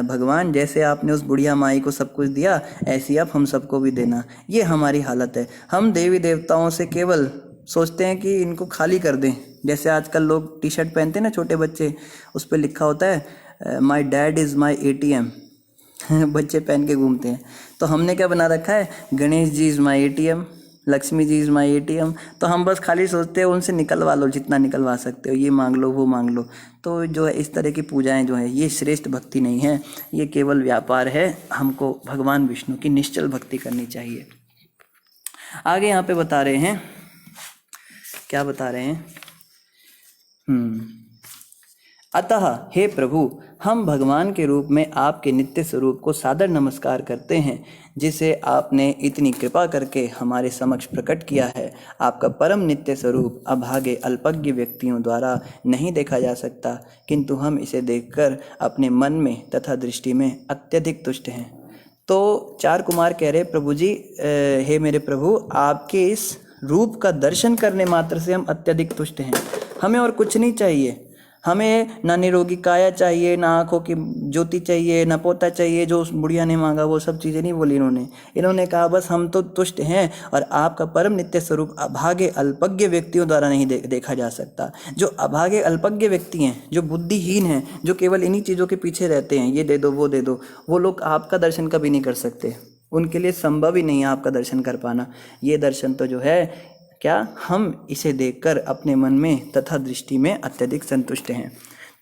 भगवान, जैसे आपने उस बुढ़िया माई को सब कुछ दिया, ऐसी आप हम सबको भी देना। ये हमारी हालत है, हम देवी देवताओं से केवल सोचते हैं कि इनको खाली कर दें। जैसे आजकल लोग टी शर्ट पहनते हैं ना छोटे बच्चे, उस पर लिखा होता है my dad is my ATM। बच्चे पहन के घूमते हैं। तो हमने क्या बना रखा है, Ganesh ji is my ATM, Lakshmi ji is my ATM। तो हम बस खाली सोचते हैं उनसे निकलवा लो जितना निकलवा सकते हो, ये मांग लो वो मांग लो। तो जो है इस तरह की पूजाएं जो है ये श्रेष्ठ भक्ति नहीं है, ये केवल व्यापार है। हमको भगवान विष्णु की निश्चल भक्ति करनी चाहिए। आगे यहाँ पे बता रहे हैं, क्या बता रहे हैं, अतः हे प्रभु, हम भगवान के रूप में आपके नित्य स्वरूप को सादर नमस्कार करते हैं, जिसे आपने इतनी कृपा करके हमारे समक्ष प्रकट किया है। आपका परम नित्य स्वरूप अभागे अल्पज्ञ व्यक्तियों द्वारा नहीं देखा जा सकता, किंतु हम इसे देखकर अपने मन में तथा दृष्टि में अत्यधिक तुष्ट हैं। तो चार कुमार कह रहे प्रभु जी, हे मेरे प्रभु, आपके इस रूप का दर्शन करने मात्र से हम अत्यधिक तुष्ट हैं, हमें और कुछ नहीं चाहिए। हमें ना निरोगी काया चाहिए, ना आंखों की ज्योति चाहिए, ना पोता चाहिए, जो उस बुढ़िया ने मांगा वो सब चीज़ें नहीं बोली इन्होंने कहा बस हम तो तुष्ट हैं, और आपका परम नित्य स्वरूप अभागे अल्पज्ञ व्यक्तियों द्वारा नहीं देखा जा सकता। जो अभागे अल्पज्ञ व्यक्ति हैं, जो बुद्धिहीन हैं, जो केवल इन्हीं चीज़ों के पीछे रहते हैं, ये दे दो वो दे दो, वो लोग आपका दर्शन कभी नहीं कर सकते। उनके लिए संभव ही नहीं है आपका दर्शन कर पाना। ये दर्शन तो जो है क्या, हम इसे देखकर अपने मन में तथा दृष्टि में अत्यधिक संतुष्ट हैं।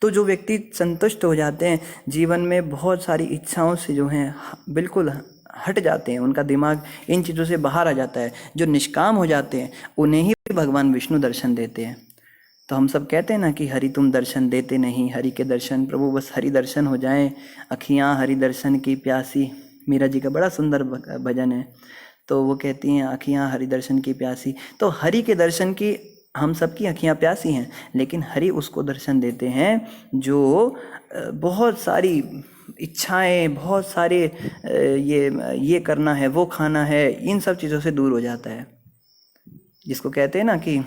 तो जो व्यक्ति संतुष्ट हो जाते हैं, जीवन में बहुत सारी इच्छाओं से जो हैं बिल्कुल हट जाते हैं, उनका दिमाग इन चीज़ों से बाहर आ जाता है, जो निष्काम हो जाते हैं उन्हें ही भगवान विष्णु दर्शन देते हैं। तो हम सब कहते हैं ना कि हरि तुम दर्शन देते नहीं, हरि के दर्शन प्रभु बस हरि दर्शन हो जाएं, अखियाँ हरि दर्शन की प्यासी। मीरा जी का बड़ा सुंदर भजन है। तो वो कहती हैं आँखियाँ हरि दर्शन की प्यासी। तो हरि के दर्शन की हम सबकी आँखियाँ प्यासी हैं, लेकिन हरि उसको दर्शन देते हैं जो बहुत सारी इच्छाएं, बहुत सारे ये करना है, वो खाना है, इन सब चीज़ों से दूर हो जाता है। जिसको कहते हैं ना कि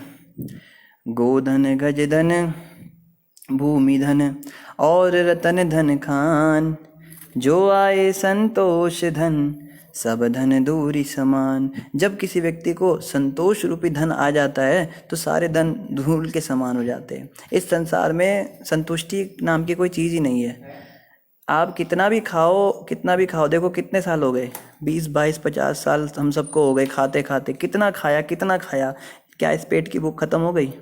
गोधन गजधन भूमि धन और रतन धन खान, जो आए संतोष धन सब धन दूरी समान। जब किसी व्यक्ति को संतोष रूपी धन आ जाता है तो सारे धन धूल के समान हो जाते हैं। इस संसार में संतुष्टि नाम की कोई चीज़ ही नहीं है। आप कितना भी खाओ, देखो कितने साल हो गए, 20, 22, 50 साल हम सबको हो गए खाते खाते। कितना खाया, क्या इस पेट की भूख खत्म हो गई?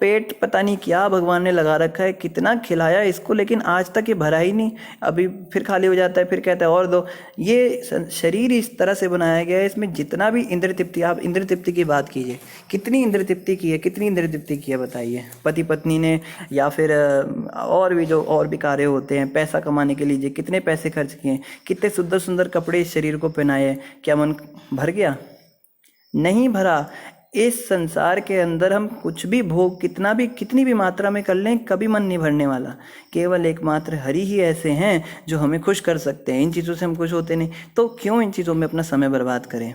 पेट पता नहीं क्या भगवान ने लगा रखा है, कितना खिलाया इसको, लेकिन आज तक ये भरा ही नहीं। अभी फिर खाली हो जाता है, फिर कहता है और दो। ये शरीर इस तरह से बनाया गया है, इसमें जितना भी इंद्र तृप्ति, आप इंद्र तृप्ति की बात कीजिए, कितनी इंद्र तृप्ति की है, बताइए। पति पत्नी ने या फिर और भी जो और भी कार्य होते हैं पैसा कमाने के लिए, कितने पैसे खर्च किए, कितने सुंदर सुंदर कपड़े इस शरीर को पहनाए, क्या मन भर गया? नहीं भरा। इस संसार के अंदर हम कुछ भी भोग कितनी भी मात्रा में कर लें, कभी मन नहीं भरने वाला। केवल एकमात्र हरि ही ऐसे हैं जो हमें खुश कर सकते हैं। इन चीज़ों से हम खुश होते नहीं, तो क्यों इन चीज़ों में अपना समय बर्बाद करें?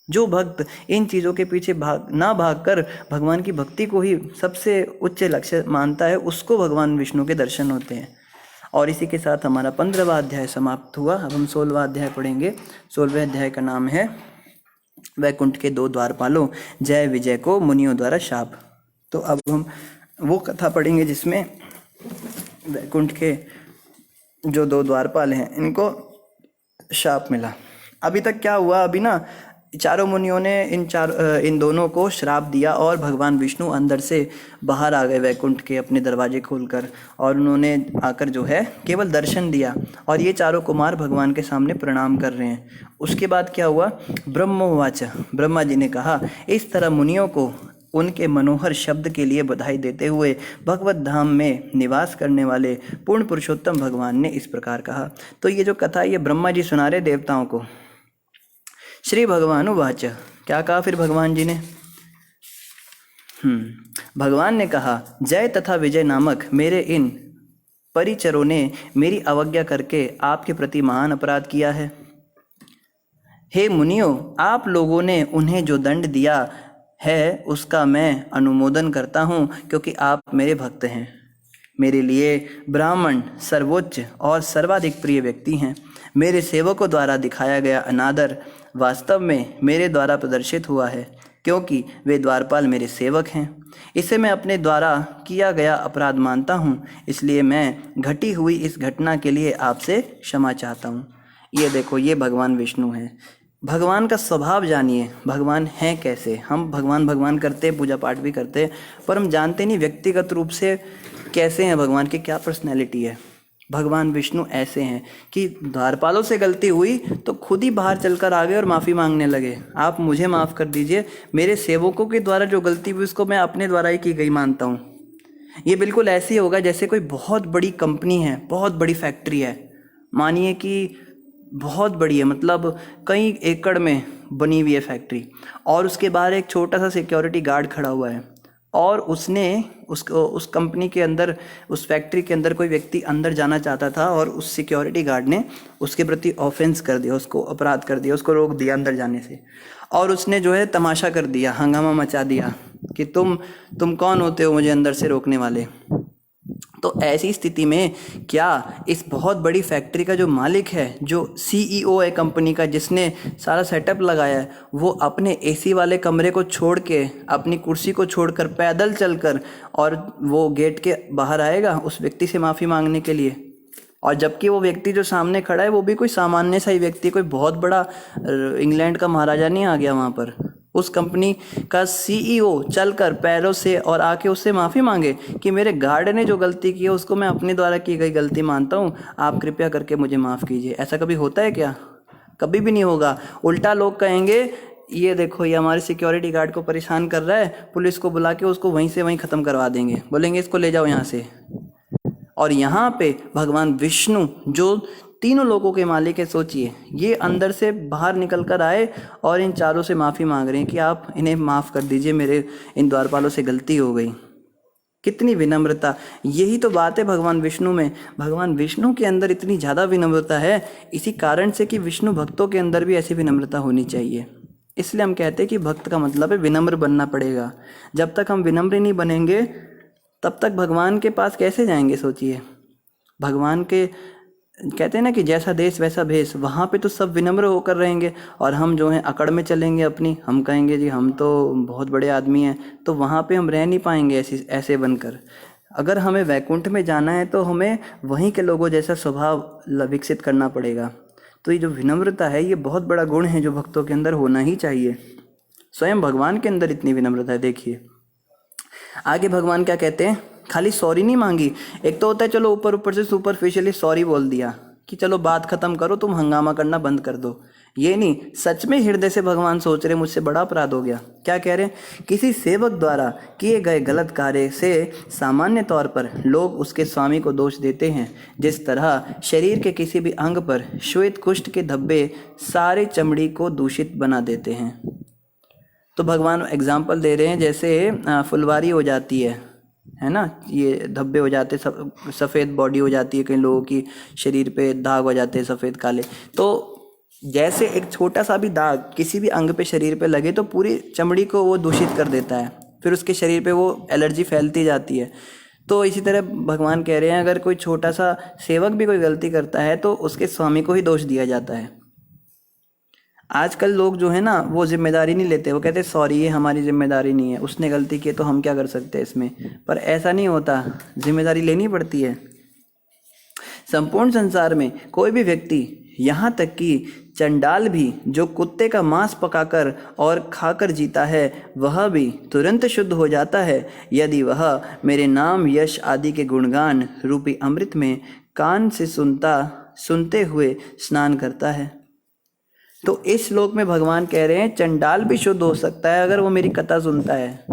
जो भक्त इन चीज़ों के पीछे भाग कर भगवान की भक्ति को ही सबसे उच्च लक्ष्य मानता है, उसको भगवान विष्णु के दर्शन होते हैं। और इसी के साथ हमारा 15वां अध्याय समाप्त हुआ। अब हम 16वां अध्याय पढ़ेंगे। 16वें अध्याय का नाम है वैकुंठ के 2 द्वारपालों जय विजय को मुनियों द्वारा शाप। तो अब हम वो कथा पढ़ेंगे जिसमें वैकुंठ के जो 2 द्वारपाल हैं इनको शाप मिला। अभी तक क्या हुआ, अभी ना चारों मुनियों ने इन दोनों को श्राप दिया और भगवान विष्णु अंदर से बाहर आ गए वैकुंठ के अपने दरवाजे खोलकर, और उन्होंने आकर जो है केवल दर्शन दिया, और ये चारों कुमार भगवान के सामने प्रणाम कर रहे हैं। उसके बाद क्या हुआ, ब्रह्मोवाच, ब्रह्मा जी ने कहा, इस तरह मुनियों को उनके मनोहर शब्द के लिए बधाई देते हुए भगवत धाम में निवास करने वाले पूर्ण पुरुषोत्तम भगवान ने इस प्रकार कहा। तो ये जो कथा ये ब्रह्मा जी सुना रहे देवताओं को। श्री भगवान उवाच, क्या कहा फिर भगवान जी ने? भगवान ने कहा, जय तथा विजय नामक मेरे इन परिचरों ने मेरी अवज्ञा करके आपके प्रति महान अपराध किया है। हे मुनियों, आप लोगों ने उन्हें जो दंड दिया है उसका मैं अनुमोदन करता हूँ, क्योंकि आप मेरे भक्त हैं। मेरे लिए ब्राह्मण सर्वोच्च और सर्वाधिक प्रिय व्यक्ति हैं। मेरे सेवकों द्वारा दिखाया गया अनादर वास्तव में मेरे द्वारा प्रदर्शित हुआ है, क्योंकि वे द्वारपाल मेरे सेवक हैं। इसे मैं अपने द्वारा किया गया अपराध मानता हूँ, इसलिए मैं घटी हुई इस घटना के लिए आपसे क्षमा चाहता हूँ। ये देखो, ये भगवान विष्णु हैं। भगवान का स्वभाव जानिए, भगवान हैं कैसे। हम भगवान भगवान करते हैं, पूजा पाठ भी करते हैं, पर हम जानते नहीं व्यक्तिगत रूप से कैसे हैं भगवान की, क्या पर्सनैलिटी है। भगवान विष्णु ऐसे हैं कि द्वारपालों से गलती हुई तो खुद ही बाहर चलकर आ गए और माफ़ी मांगने लगे, आप मुझे माफ़ कर दीजिए, मेरे सेवकों के द्वारा जो गलती हुई उसको मैं अपने द्वारा ही की गई मानता हूँ। ये बिल्कुल ऐसे ही होगा जैसे कोई बहुत बड़ी कंपनी है, बहुत बड़ी फैक्ट्री है, मानिए कि बहुत बड़ी है, मतलब कई एकड़ में बनी हुई है फैक्ट्री, और उसके बाहर एक छोटा सा सिक्योरिटी गार्ड खड़ा हुआ है, और उसने उस कंपनी के अंदर, उस फैक्ट्री के अंदर कोई व्यक्ति अंदर जाना चाहता था, और उस सिक्योरिटी गार्ड ने उसके प्रति ऑफेंस कर दिया, उसको अपराध कर दिया, उसको रोक दिया अंदर जाने से, और उसने जो है तमाशा कर दिया, हंगामा मचा दिया कि तुम कौन होते हो मुझे अंदर से रोकने वाले। तो ऐसी स्थिति में क्या इस बहुत बड़ी फैक्ट्री का जो मालिक है, जो सीईओ है कंपनी का, जिसने सारा सेटअप लगाया है, वो अपने एसी वाले कमरे को छोड़ के, अपनी कुर्सी को छोड़कर पैदल चलकर और वो गेट के बाहर आएगा उस व्यक्ति से माफ़ी मांगने के लिए? और जबकि वो व्यक्ति जो सामने खड़ा है वो भी कोई सामान्य सा ही व्यक्ति, कोई बहुत बड़ा इंग्लैंड का महाराजा नहीं आ गया वहाँ पर। उस कंपनी का सीईओ चलकर पैरों से और आके उससे माफ़ी मांगे कि मेरे गार्ड ने जो गलती की है उसको मैं अपने द्वारा की गई गलती मानता हूँ, आप कृपया करके मुझे माफ़ कीजिए। ऐसा कभी होता है क्या? कभी भी नहीं होगा। उल्टा लोग कहेंगे, ये देखो ये हमारे सिक्योरिटी गार्ड को परेशान कर रहा है, पुलिस को बुला के उसको वहीं से वहीं ख़त्म करवा देंगे, बोलेंगे इसको ले जाओ यहाँ से। और यहाँ पे भगवान विष्णु जो तीनों लोगों के मालिक है, सोचिए, ये अंदर से बाहर निकल कर आए और इन चारों से माफ़ी मांग रहे हैं कि आप इन्हें माफ़ कर दीजिए, मेरे इन द्वारपालों से गलती हो गई। कितनी विनम्रता! यही तो बात है भगवान विष्णु में। भगवान विष्णु के अंदर इतनी ज़्यादा विनम्रता है, इसी कारण से कि विष्णु भक्तों के अंदर भी ऐसी विनम्रता होनी चाहिए। इसलिए हम कहते हैं कि भक्त का मतलब है विनम्र बनना पड़ेगा। जब तक हम विनम्र नहीं बनेंगे तब तक भगवान के पास कैसे जाएंगे? सोचिए, भगवान के कहते हैं ना कि जैसा देश वैसा भेष, वहाँ पे तो सब विनम्र होकर रहेंगे, और हम जो हैं अकड़ में चलेंगे अपनी, हम कहेंगे जी हम तो बहुत बड़े आदमी हैं, तो वहाँ पे हम रह नहीं पाएंगे ऐसे बनकर। अगर हमें वैकुंठ में जाना है तो हमें वहीं के लोगों जैसा स्वभाव विकसित करना पड़ेगा। तो ये जो विनम्रता है ये बहुत बड़ा गुण है जो भक्तों के अंदर होना ही चाहिए। स्वयं भगवान के अंदर इतनी विनम्रता है। देखिए आगे भगवान क्या कहते हैं, खाली सॉरी नहीं मांगी। एक तो होता है चलो ऊपर से सुपरफिशियली सॉरी बोल दिया कि चलो बात खत्म करो, तुम हंगामा करना बंद कर दो, ये नहीं, सच में हृदय से भगवान सोच रहे मुझसे बड़ा अपराध हो गया। क्या कह रहे हैं, किसी सेवक द्वारा किए गए गलत कार्य से सामान्य तौर पर लोग उसके स्वामी को दोष देते हैं, जिस तरह शरीर के किसी भी अंग पर श्वेत कुष्ठ के धब्बे सारे चमड़ी को दूषित बना देते हैं। तो भगवान एग्जाम्पल दे रहे हैं, जैसे फुलवारी हो जाती है ना, ये धब्बे हो जाते, सफ़ेद बॉडी हो जाती है, कई लोगों की शरीर पे दाग हो जाते हैं सफ़ेद काले। तो जैसे एक छोटा सा भी दाग किसी भी अंग पे शरीर पे लगे तो पूरी चमड़ी को वो दूषित कर देता है, फिर उसके शरीर पे वो एलर्जी फैलती जाती है। तो इसी तरह भगवान कह रहे हैं अगर कोई छोटा सा सेवक भी कोई गलती करता है तो उसके स्वामी को ही दोष दिया जाता है। आजकल लोग जो है ना वो जिम्मेदारी नहीं लेते, वो कहते हैं सॉरी ये हमारी जिम्मेदारी नहीं है, उसने गलती की तो हम क्या कर सकते हैं इसमें। पर ऐसा नहीं होता, जिम्मेदारी लेनी पड़ती है। संपूर्ण संसार में कोई भी व्यक्ति, यहाँ तक कि चंडाल भी जो कुत्ते का मांस पकाकर और खाकर जीता है, वह भी तुरंत शुद्ध हो जाता है यदि वह मेरे नाम यश आदि के गुणगान रूपी अमृत में कान से सुनते हुए स्नान करता है। तो इस श्लोक में भगवान कह रहे हैं चंडाल भी शुद्ध हो सकता है अगर वो मेरी कथा सुनता है।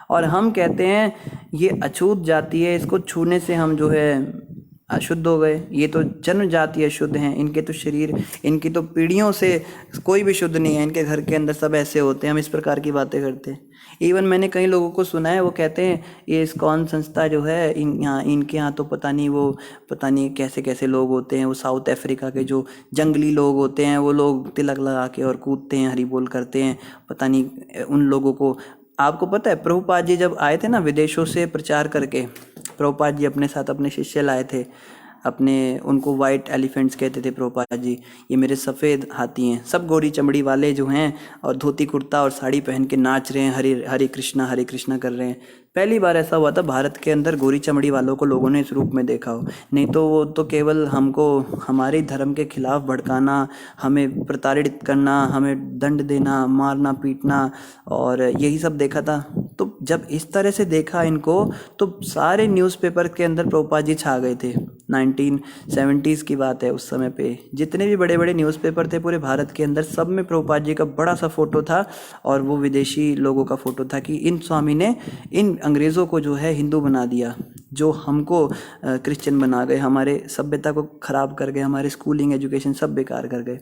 और हम कहते हैं ये अछूत जाति है, इसको छूने से हम जो है अशुद्ध हो गए, ये तो जन्म जाति अशुद्ध हैं, इनके तो शरीर, इनकी तो पीढ़ियों से कोई भी शुद्ध नहीं है, इनके घर के अंदर सब ऐसे होते हैं। हम इस प्रकार की बातें करते हैं। इवन मैंने कई लोगों को सुना है वो कहते हैं ये इस्कॉन संस्था जो है इनके यहाँ तो पता नहीं कैसे कैसे लोग होते हैं, वो साउथ अफ्रीका के जो जंगली लोग होते हैं वो लोग तिलक लगा के और कूदते हैं, हरी बोल करते हैं। पता नहीं उन लोगों को, आपको पता है प्रभुपाद जी जब आए थे ना विदेशों से प्रचार करके, प्रभुपाद जी अपने साथ अपने शिष्य लाए थे अपने, उनको वाइट एलिफेंट्स कहते थे प्रभुपाद जी। ये मेरे सफ़ेद हाथी हैं, सब गोरी चमड़ी वाले जो हैं और धोती कुर्ता और साड़ी पहन के नाच रहे हैं, हरे कृष्णा कर रहे हैं। पहली बार ऐसा हुआ था भारत के अंदर गोरी चमड़ी वालों को लोगों ने इस रूप में देखा हो, नहीं तो वो तो केवल हमको हमारे धर्म के खिलाफ भड़काना, हमें प्रताड़ित करना, हमें दंड देना, मारना पीटना और यही सब देखा था। तो जब इस तरह से देखा इनको तो सारे न्यूज़पेपर के अंदर प्रभुपाद जी छा गए थे। 1970s की बात है, उस समय पे जितने भी बड़े बड़े न्यूज़पेपर थे पूरे भारत के अंदर, सब में प्रभुपाद जी का बड़ा सा फोटो था और वो विदेशी लोगों का फोटो था कि इन स्वामी ने इन अंग्रेज़ों को जो है हिंदू बना दिया, जो हमको क्रिश्चियन बना गए, हमारे सभ्यता को ख़राब कर गए, हमारे स्कूलिंग एजुकेशन सब बेकार कर गए।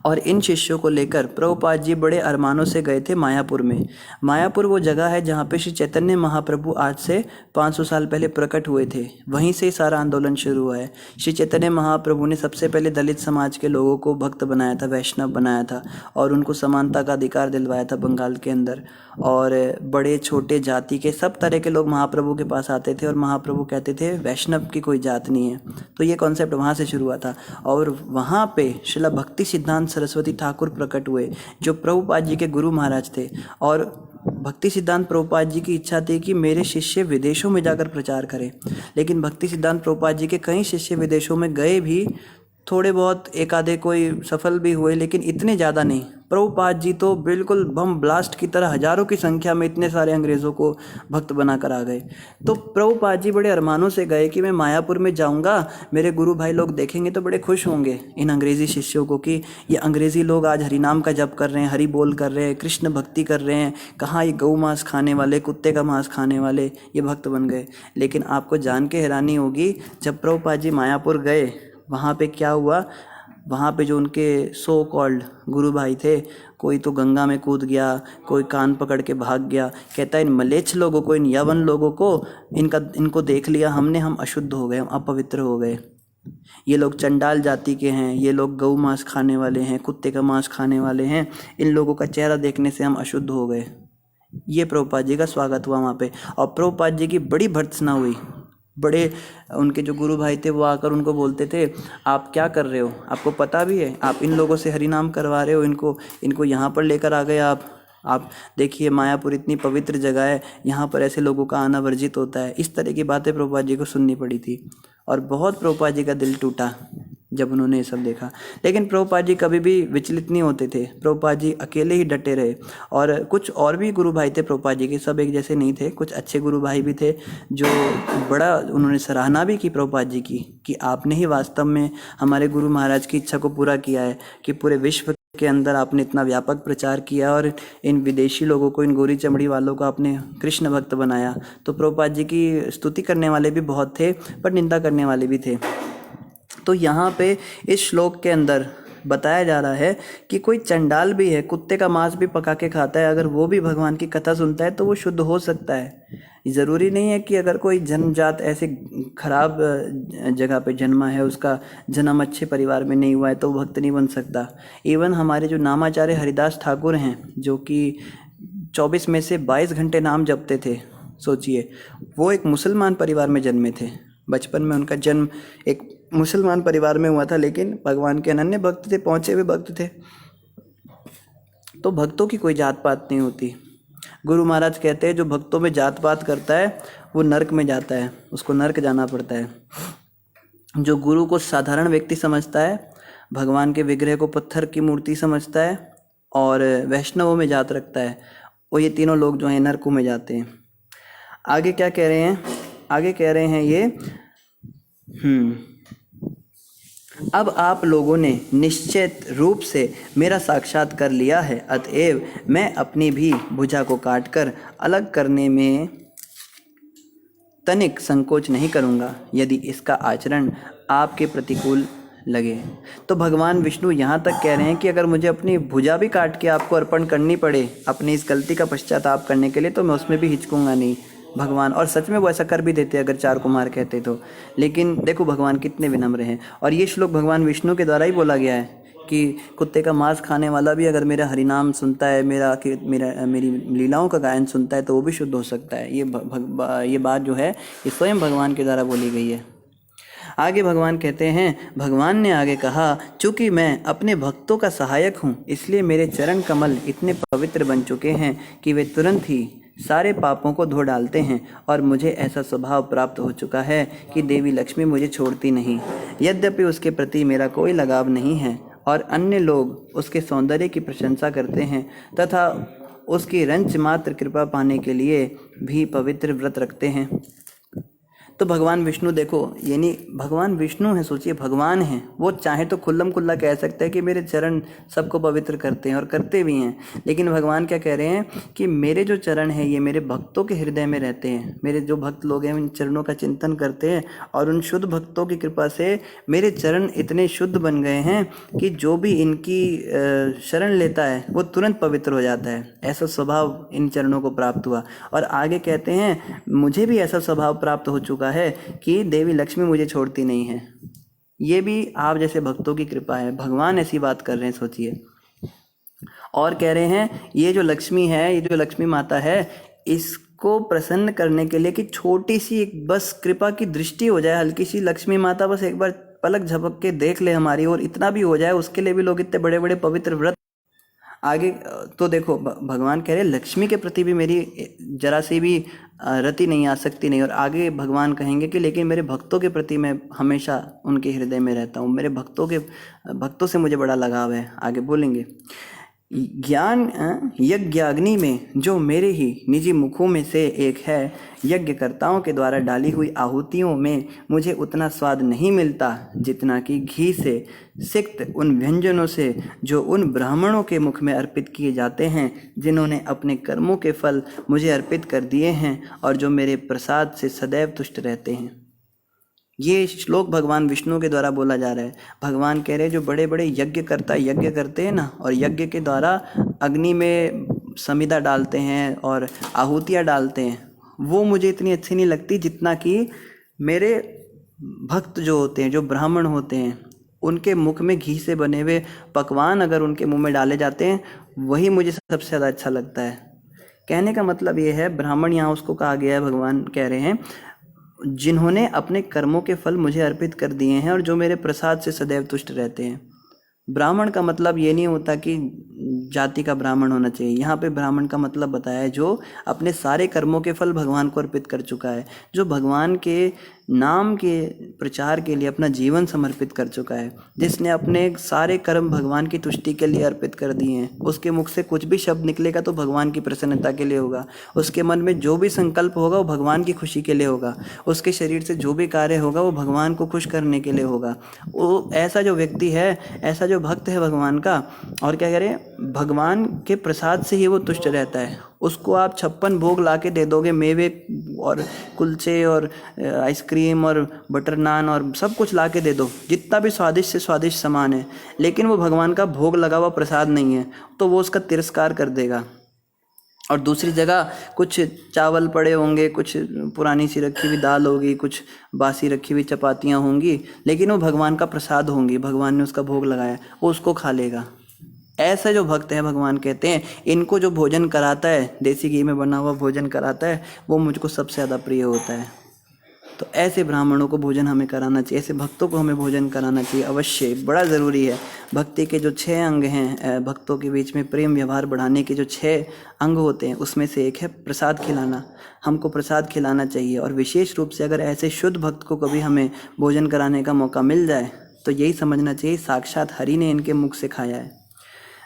और इन शिष्यों को लेकर प्रभुपाद जी बड़े अरमानों से गए थे मायापुर में। मायापुर वो जगह है जहाँ पे श्री चैतन्य महाप्रभु आज से 500 साल पहले प्रकट हुए थे, वहीं से सारा आंदोलन शुरू हुआ है। श्री चैतन्य महाप्रभु ने सबसे पहले दलित समाज के लोगों को भक्त बनाया था, वैष्णव बनाया था और उनको समानता का अधिकार दिलवाया था बंगाल के अंदर। और बड़े छोटे जाति के सब तरह के लोग महाप्रभु के पास आते थे और महाप्रभु कहते थे वैष्णव की कोई जात नहीं है। तो ये कॉन्सेप्ट वहाँ से शुरू हुआ था और वहाँ पे श्रील भक्ति सिद्धांत सरस्वती ठाकुर प्रकट हुए जो प्रभुपाद जी के गुरु महाराज थे। और भक्ति सिद्धांत प्रभुपाद जी की इच्छा थी कि मेरे शिष्य विदेशों में जाकर प्रचार करें, लेकिन भक्ति सिद्धांत प्रभुपाद जी के कई शिष्य विदेशों में गए भी, थोड़े बहुत एक आधे कोई सफल भी हुए लेकिन इतने ज़्यादा नहीं। प्रभुपाद जी तो बिल्कुल बम ब्लास्ट की तरह हजारों की संख्या में इतने सारे अंग्रेज़ों को भक्त बनाकर आ गए। तो प्रभुपाद जी बड़े अरमानों से गए कि मैं मायापुर में जाऊंगा, मेरे गुरु भाई लोग देखेंगे तो बड़े खुश होंगे इन अंग्रेज़ी शिष्यों को कि ये अंग्रेज़ी लोग आज हरिनाम का जप कर रहे हैं, हरि बोल कर रहे हैं, कृष्ण भक्ति कर रहे हैं, कहाँ ये गौ मांस खाने वाले, कुत्ते का मांस खाने वाले ये भक्त बन गए। लेकिन आपको जान के हैरानी होगी, जब प्रभुपाद जी मायापुर गए वहाँ पे क्या हुआ, वहाँ पे जो उनके सो कॉल्ड गुरु भाई थे, कोई तो गंगा में कूद गया, कोई कान पकड़ के भाग गया। कहता है इन मलेच्छ लोगों को, इन यवन लोगों को इनको देख लिया हमने, हम अशुद्ध हो गए, हम अपवित्र हो गए। ये लोग चंडाल जाति के हैं, ये लोग गौ मांस खाने वाले हैं, कुत्ते का मांस खाने वाले हैं, इन लोगों का चेहरा देखने से हम अशुद्ध हो गए। ये प्रभुपाद जी का स्वागत हुआ वहाँ पे और प्रभुपाद जी की बड़ी भर्त्सना हुई। बड़े उनके जो गुरु भाई थे वो आकर उनको बोलते थे आप क्या कर रहे हो, आपको पता भी है आप इन लोगों से हरिनाम करवा रहे हो, इनको यहाँ पर लेकर आ गए आप देखिए मायापुर इतनी पवित्र जगह है, यहाँ पर ऐसे लोगों का आना वर्जित होता है। इस तरह की बातें प्रभुपाद जी को सुननी पड़ी थी और बहुत प्रभुपाद जी का दिल टूटा जब उन्होंने ये सब देखा। लेकिन प्रभुपाद जी कभी भी विचलित नहीं होते थे, प्रभुपाद जी अकेले ही डटे रहे। और कुछ और भी गुरु भाई थे प्रभुपाद जी के, सब एक जैसे नहीं थे, कुछ अच्छे गुरु भाई भी थे जो बड़ा उन्होंने सराहना भी की प्रभुपाद जी की कि आपने ही वास्तव में हमारे गुरु महाराज की इच्छा को पूरा किया है कि पूरे विश्व के अंदर आपने इतना व्यापक प्रचार किया और इन विदेशी लोगों को, इन गोरी चमड़ी वालों को आपने कृष्ण भक्त बनाया। तो प्रभुपाद जी की स्तुति करने वाले भी बहुत थे पर निंदा करने वाले भी थे। तो यहाँ पे इस श्लोक के अंदर बताया जा रहा है कि कोई चंडाल भी है, कुत्ते का मांस भी पका के खाता है, अगर वो भी भगवान की कथा सुनता है तो वो शुद्ध हो सकता है। ज़रूरी नहीं है कि अगर कोई जन्मजात ऐसे खराब जगह पे जन्मा है, उसका जन्म अच्छे परिवार में नहीं हुआ है तो वो भक्त नहीं बन सकता। इवन हमारे जो नामाचार्य हरिदास ठाकुर हैं, जो कि 24 में से 22 घंटे नाम जपते थे, सोचिए, वो एक मुसलमान परिवार में जन्मे थे। बचपन में उनका जन्म एक मुसलमान परिवार में हुआ था, लेकिन भगवान के अनन्य भक्त थे, पहुँचे हुए भक्त थे। तो भक्तों की कोई जात पात नहीं होती। गुरु महाराज कहते हैं जो भक्तों में जात पात करता है वो नरक में जाता है, उसको नरक जाना पड़ता है। जो गुरु को साधारण व्यक्ति समझता है, भगवान के विग्रह को पत्थर की मूर्ति समझता है और वैष्णवों में जात रखता है, वो ये तीनों लोग जो हैं नरकों में जाते हैं। आगे क्या कह रहे हैं? आगे कह रहे हैं ये अब आप लोगों ने निश्चित रूप से मेरा साक्षात कर लिया है, अतएव मैं अपनी भी भुजा को काटकर अलग करने में तनिक संकोच नहीं करूँगा, यदि इसका आचरण आपके प्रतिकूल लगे। तो भगवान विष्णु यहाँ तक कह रहे हैं कि अगर मुझे अपनी भुजा भी काट के आपको अर्पण करनी पड़े अपनी इस गलती का पश्चाताप करने के लिए, तो मैं उसमें भी हिचकूंगा नहीं भगवान। और सच में वो ऐसा कर भी देते अगर चार कुमार कहते तो। लेकिन देखो भगवान कितने विनम्र हैं। और ये श्लोक भगवान विष्णु के द्वारा ही बोला गया है कि कुत्ते का मांस खाने वाला भी अगर मेरा हरिनाम सुनता है, मेरी लीलाओं का गायन सुनता है, तो वो भी शुद्ध हो सकता है। ये बात जो है ये स्वयं भगवान के द्वारा बोली गई है। आगे भगवान कहते हैं, भगवान ने आगे कहा, चूँकि मैं अपने भक्तों का सहायक हूँ, इसलिए मेरे चरण कमल इतने पवित्र बन चुके हैं कि वे तुरंत ही सारे पापों को धो डालते हैं। और मुझे ऐसा स्वभाव प्राप्त हो चुका है कि देवी लक्ष्मी मुझे छोड़ती नहीं। यद्यपि उसके प्रति मेरा कोई लगाव नहीं है और अन्य लोग उसके सौंदर्य की प्रशंसा करते हैं तथा उसकी रंच मात्र कृपा पाने के लिए भी पवित्र व्रत रखते हैं। तो भगवान विष्णु देखो, यानी भगवान विष्णु हैं, सोचिए भगवान हैं, वो चाहे तो खुल्लम खुल्ला कह सकते हैं कि मेरे चरण सबको पवित्र करते हैं, और करते भी हैं। लेकिन भगवान क्या कह रहे हैं कि मेरे जो चरण हैं ये मेरे भक्तों के हृदय में रहते हैं। मेरे जो भक्त लोग हैं उन चरणों का चिंतन करते हैं और उन शुद्ध भक्तों की कृपा से मेरे चरण इतने शुद्ध बन गए हैं कि जो भी इनकी शरण लेता है वो तुरंत पवित्र हो जाता है। ऐसा स्वभाव इन चरणों को प्राप्त हुआ। और आगे कहते हैं, मुझे भी ऐसा स्वभाव प्राप्त हो चुका है कि देवी लक्ष्मी मुझे छोड़ती नहीं है। ये भी आप जैसे भक्तों की कृपा है। भगवान ऐसी बात कर रहे हैं, सोचिए। और कह रहे हैं ये जो लक्ष्मी है, ये जो लक्ष्मी माता है, इसको प्रसन्न करने के लिए कि छोटी सी एक बस कृपा की दृष्टि हो जाए, हल्की सी, लक्ष्मी माता बस एक बार पलक झपक के देख ले हमारी और इतना भी हो जाए, उसके लिए भी लोग इतने बड़े बड़े पवित्र व्रत। आगे तो देखो भगवान कह रहे हैं लक्ष्मी के प्रति भी मेरी जरा सी भी रति नहीं आ सकती नहीं। और आगे भगवान कहेंगे कि लेकिन मेरे भक्तों के प्रति मैं हमेशा उनके हृदय में रहता हूँ, मेरे भक्तों से मुझे बड़ा लगाव है। आगे बोलेंगे, ज्ञान यज्ञाग्नि में जो मेरे ही निजी मुखों में से एक है, यज्ञकर्ताओं के द्वारा डाली हुई आहुतियों में मुझे उतना स्वाद नहीं मिलता जितना कि घी से सिक्त उन व्यंजनों से जो उन ब्राह्मणों के मुख में अर्पित किए जाते हैं, जिन्होंने अपने कर्मों के फल मुझे अर्पित कर दिए हैं और जो मेरे प्रसाद से सदैव तुष्ट रहते हैं। ये श्लोक भगवान विष्णु के द्वारा बोला जा रहा है। भगवान कह रहे हैं जो बड़े बड़े यज्ञ करते हैं ना, और यज्ञ के द्वारा अग्नि में समिधा डालते हैं और आहुतियाँ डालते हैं, वो मुझे इतनी अच्छी नहीं लगती जितना कि मेरे भक्त जो होते हैं, जो ब्राह्मण होते हैं, उनके मुख में घी से बने हुए पकवान अगर उनके मुंह में डाले जाते हैं, वही मुझे सबसे ज़्यादा अच्छा लगता है। कहने का मतलब ये है, ब्राह्मण यहाँ उसको कहा गया है, भगवान कह रहे हैं जिन्होंने अपने कर्मों के फल मुझे अर्पित कर दिए हैं और जो मेरे प्रसाद से सदैव तुष्ट रहते हैं। ब्राह्मण का मतलब ये नहीं होता कि जाति का ब्राह्मण होना चाहिए। यहाँ पे ब्राह्मण का मतलब बताया है जो अपने सारे कर्मों के फल भगवान को अर्पित कर चुका है, जो भगवान के नाम के प्रचार के लिए अपना जीवन समर्पित कर चुका है, जिसने अपने सारे कर्म भगवान की तुष्टि के लिए अर्पित कर दिए हैं। उसके मुख से कुछ भी शब्द निकलेगा तो भगवान की प्रसन्नता के लिए होगा। उसके मन में जो भी संकल्प होगा वो भगवान की खुशी के लिए होगा। उसके शरीर से जो भी कार्य होगा वो भगवान को खुश करने के लिए होगा। वो ऐसा जो व्यक्ति है, ऐसा जो भक्त है भगवान का, और क्या कह रहे हैं, भगवान के प्रसाद से ही वो तुष्ट रहता है। उसको आप 56 भोग ला के दे दोगे, मेवे और कुलचे और आइसक्रीम और बटर नान और सब कुछ ला के दे दो, जितना भी स्वादिष्ट से स्वादिष्ट सामान है, लेकिन वो भगवान का भोग लगा हुआ प्रसाद नहीं है, तो वो उसका तिरस्कार कर देगा। और दूसरी जगह कुछ चावल पड़े होंगे, कुछ पुरानी सी रखी हुई दाल होगी, कुछ बासी रखी हुई चपातियाँ होंगी, लेकिन वो भगवान का प्रसाद होंगी, भगवान ने उसका भोग लगाया, वो उसको खा लेगा। ऐसा जो भक्त है, भगवान कहते हैं इनको जो भोजन कराता है, देसी घी में बना हुआ भोजन कराता है, वो मुझको सबसे ज़्यादा प्रिय होता है। तो ऐसे ब्राह्मणों को भोजन हमें कराना चाहिए, ऐसे भक्तों को हमें भोजन कराना चाहिए, अवश्य, बड़ा ज़रूरी है। भक्ति के जो 6 अंग हैं, भक्तों के बीच में प्रेम व्यवहार बढ़ाने के जो 6 अंग होते हैं, उसमें से एक है प्रसाद खिलाना। हमको प्रसाद खिलाना चाहिए, और विशेष रूप से अगर ऐसे शुद्ध भक्त को कभी हमें भोजन कराने का मौका मिल जाए तो यही समझना चाहिए साक्षात हरि ने इनके मुख से खाया है।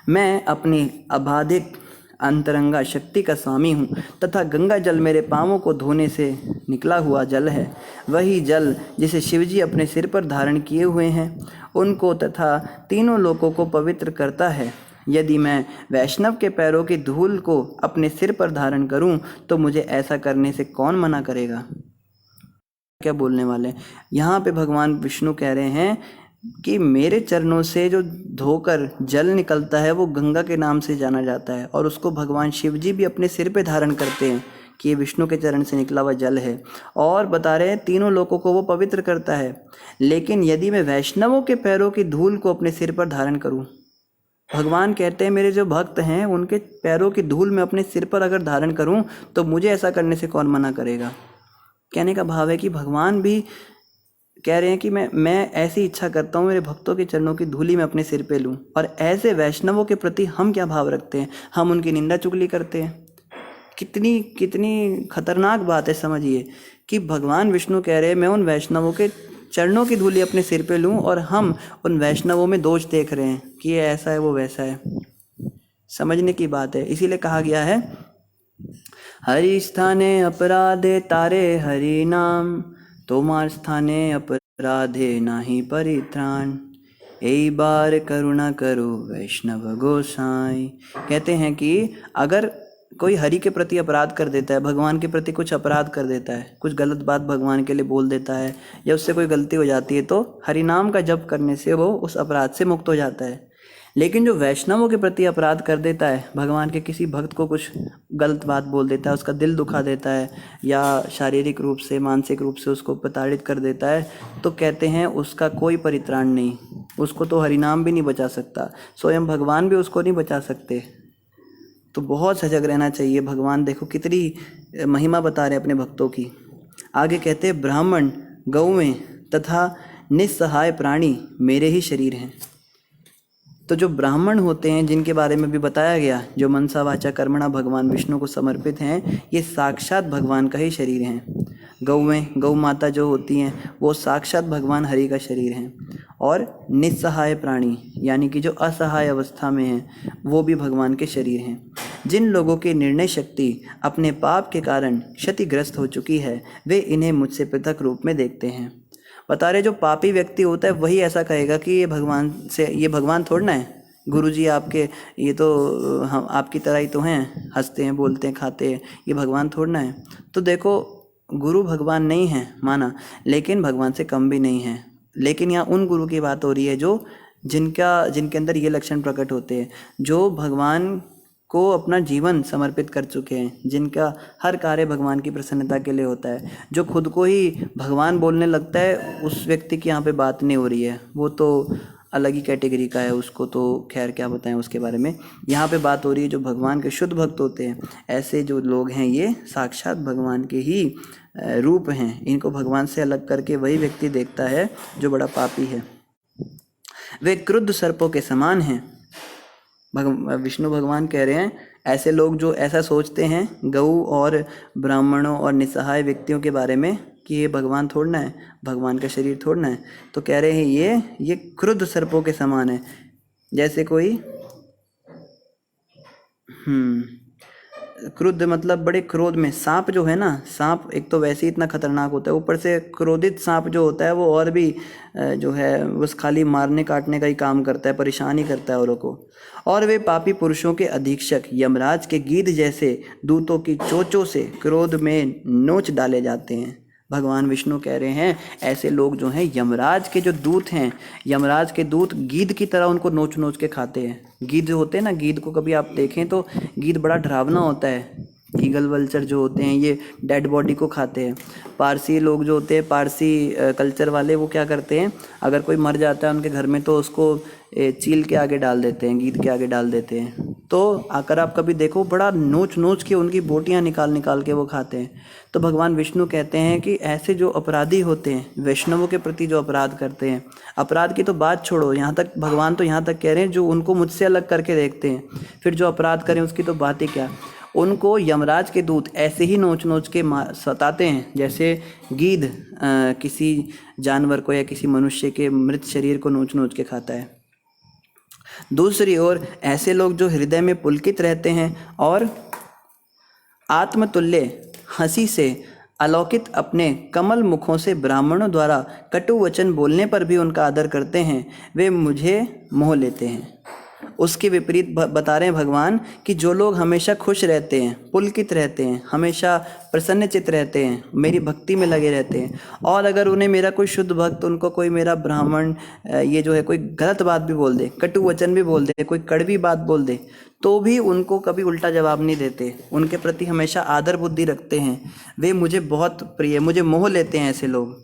मैं अपनी अबाधिक अंतरंगा शक्ति का स्वामी हूँ, तथा गंगा जल मेरे पाँवों को धोने से निकला हुआ जल है। वही जल जिसे शिवजी अपने सिर पर धारण किए हुए हैं, उनको तथा तीनों लोकों को पवित्र करता है। यदि मैं वैष्णव के पैरों की धूल को अपने सिर पर धारण करूं, तो मुझे ऐसा करने से कौन मना करेगा। क्या बोलने वाले हैं यहाँ पे भगवान विष्णु कह रहे हैं कि मेरे चरणों से जो धोकर जल निकलता है वो गंगा के नाम से जाना जाता है, और उसको भगवान शिव जी भी अपने सिर पे धारण करते हैं कि ये विष्णु के चरण से निकला हुआ जल है, और बता रहे हैं तीनों लोगों को वो पवित्र करता है। लेकिन यदि मैं वैष्णवों के पैरों की धूल को अपने सिर पर धारण करूं, भगवान कहते हैं मेरे जो भक्त हैं उनके पैरों की धूल मैं अपने सिर पर अगर धारण करूं तो मुझे ऐसा करने से कौन मना करेगा। कहने का भाव है कि भगवान भी कह रहे हैं कि मैं ऐसी इच्छा करता हूँ मेरे भक्तों के चरणों की धूली मैं अपने सिर पे लूँ। और ऐसे वैष्णवों के प्रति हम क्या भाव रखते हैं, हम उनकी निंदा चुगली करते हैं। कितनी कितनी खतरनाक बात है, समझिए कि भगवान विष्णु कह रहे हैं मैं उन वैष्णवों के चरणों की धूली अपने सिर पे लूँ, और हम उन वैष्णवों में दोष देख रहे हैं कि ये ऐसा है वो वैसा है। समझने की बात है। इसीलिए कहा गया है हरि स्थाने अपराधे तारे हरि नाम, तोमार स्थाने अपराधे नाही परित्राण, एक बार करुणा करो वैष्णव गोसाई। कहते हैं कि अगर कोई हरि के प्रति अपराध कर देता है, भगवान के प्रति कुछ अपराध कर देता है, कुछ गलत बात भगवान के लिए बोल देता है, या उससे कोई गलती हो जाती है, तो हरि नाम का जप करने से वो उस अपराध से मुक्त हो जाता है। लेकिन जो वैष्णवों के प्रति अपराध कर देता है, भगवान के किसी भक्त को कुछ गलत बात बोल देता है, उसका दिल दुखा देता है, या शारीरिक रूप से मानसिक रूप से उसको प्रताड़ित कर देता है, तो कहते हैं उसका कोई परित्राण नहीं, उसको तो हरिनाम भी नहीं बचा सकता, स्वयं भगवान भी उसको नहीं बचा सकते। तो बहुत सजग रहना चाहिए। भगवान देखो कितनी महिमा बता रहे हैं अपने भक्तों की। आगे कहते हैं ब्राह्मण, गौवें तथा निस्सहाय प्राणी मेरे ही शरीर हैं। तो जो ब्राह्मण होते हैं, जिनके बारे में भी बताया गया, जो मनसा वाचा कर्मणा भगवान विष्णु को समर्पित हैं, ये साक्षात भगवान का ही शरीर हैं। गौवें, गौ माता जो होती हैं, वो साक्षात भगवान हरि का शरीर हैं। और निस्सहाय प्राणी यानी कि जो असहाय अवस्था में हैं, वो भी भगवान के शरीर हैं। जिन लोगों की निर्णय शक्ति अपने पाप के कारण क्षतिग्रस्त हो चुकी है, वे इन्हें मुझसे पृथक रूप में देखते हैं। बता रहे जो पापी व्यक्ति होता है वही ऐसा कहेगा कि ये भगवान थोड़ा ना है, गुरुजी आपके ये तो हम आपकी तरह ही तो हैं, हंसते हैं, बोलते हैं, खाते हैं, ये भगवान थोड़ा ना है। तो देखो गुरु भगवान नहीं है माना, लेकिन भगवान से कम भी नहीं है। लेकिन यहाँ उन गुरु की बात हो रही है जो जिनके अंदर ये लक्षण प्रकट होते हैं, जो भगवान को अपना जीवन समर्पित कर चुके हैं, जिनका हर कार्य भगवान की प्रसन्नता के लिए होता है। जो खुद को ही भगवान बोलने लगता है, उस व्यक्ति की यहाँ पे बात नहीं हो रही है, वो तो अलग ही कैटेगरी का है, उसको तो खैर क्या बताएं उसके बारे में। यहाँ पे बात हो रही है जो भगवान के शुद्ध भक्त होते हैं, ऐसे जो लोग हैं ये साक्षात भगवान के ही रूप हैं। इनको भगवान से अलग करके वही व्यक्ति देखता है जो बड़ा पापी है। वे क्रुद्ध सर्पों के समान हैं। विष्णु भगवान कह रहे हैं ऐसे लोग जो ऐसा सोचते हैं गऊ और ब्राह्मणों और निस्सहाय व्यक्तियों के बारे में कि ये भगवान थोड़ना है, भगवान का शरीर थोड़ना है, तो कह रहे हैं ये क्रुद्ध सर्पों के समान है। जैसे कोई क्रुद्ध मतलब बड़े क्रोध में। सांप जो है ना, सांप एक तो वैसे ही इतना खतरनाक होता है, ऊपर से क्रोधित सांप जो होता है वो और भी जो है बस खाली मारने काटने का ही काम करता है, परेशान ही करता है औरों को। और वे पापी पुरुषों के अधीक्षक यमराज के गीध जैसे दूतों की चोंचों से क्रोध में नोच डाले जाते हैं। भगवान विष्णु कह रहे हैं ऐसे लोग जो हैं यमराज के जो दूत हैं, यमराज के दूत गीद की तरह उनको नोच नोच के खाते हैं। गीद जो होते हैं ना, गीद को कभी आप देखें तो गीद बड़ा डरावना होता है। ईगल वल्चर जो होते हैं ये डेड बॉडी को खाते हैं। पारसी लोग जो होते हैं, पारसी कल्चर वाले, वो क्या करते हैं, अगर कोई मर जाता है उनके घर में तो उसको चील के आगे डाल देते हैं, गीद के आगे डाल देते हैं। तो अगर आप कभी देखो बड़ा नोच नोच के उनकी बोटियां निकाल निकाल के वो खाते हैं। तो भगवान विष्णु कहते हैं कि ऐसे जो अपराधी होते हैं, वैष्णवों के प्रति जो अपराध करते हैं, अपराध की तो बात छोड़ो, यहाँ तक भगवान तो यहाँ तक कह रहे हैं जो उनको मुझसे अलग करके देखते हैं, फिर जो अपराध करें उसकी तो बात ही क्या। उनको यमराज के दूत ऐसे ही नोच नोच के सताते हैं जैसे गीद किसी जानवर को या किसी मनुष्य के मृत शरीर को नोच नोच के खाता है। दूसरी ओर ऐसे लोग जो हृदय में पुलकित रहते हैं और आत्मतुल्य हंसी से अलौकित अपने कमल मुखों से ब्राह्मणों द्वारा कटु वचन बोलने पर भी उनका आदर करते हैं, वे मुझे मोह लेते हैं। उसके विपरीत बता रहे हैं भगवान कि जो लोग हमेशा खुश रहते हैं, पुलकित रहते हैं, हमेशा प्रसन्नचित्त रहते हैं, मेरी भक्ति में लगे रहते हैं, और अगर उन्हें मेरा कोई शुद्ध भक्त, उनको कोई मेरा ब्राह्मण ये जो है कोई गलत बात भी बोल दे, कटु वचन भी बोल दे, कोई कड़वी बात बोल दे, तो भी उनको कभी उल्टा जवाब नहीं देते, उनके प्रति हमेशा आदर बुद्धि रखते हैं, वे मुझे बहुत प्रिय, मुझे मोह लेते हैं ऐसे लोग।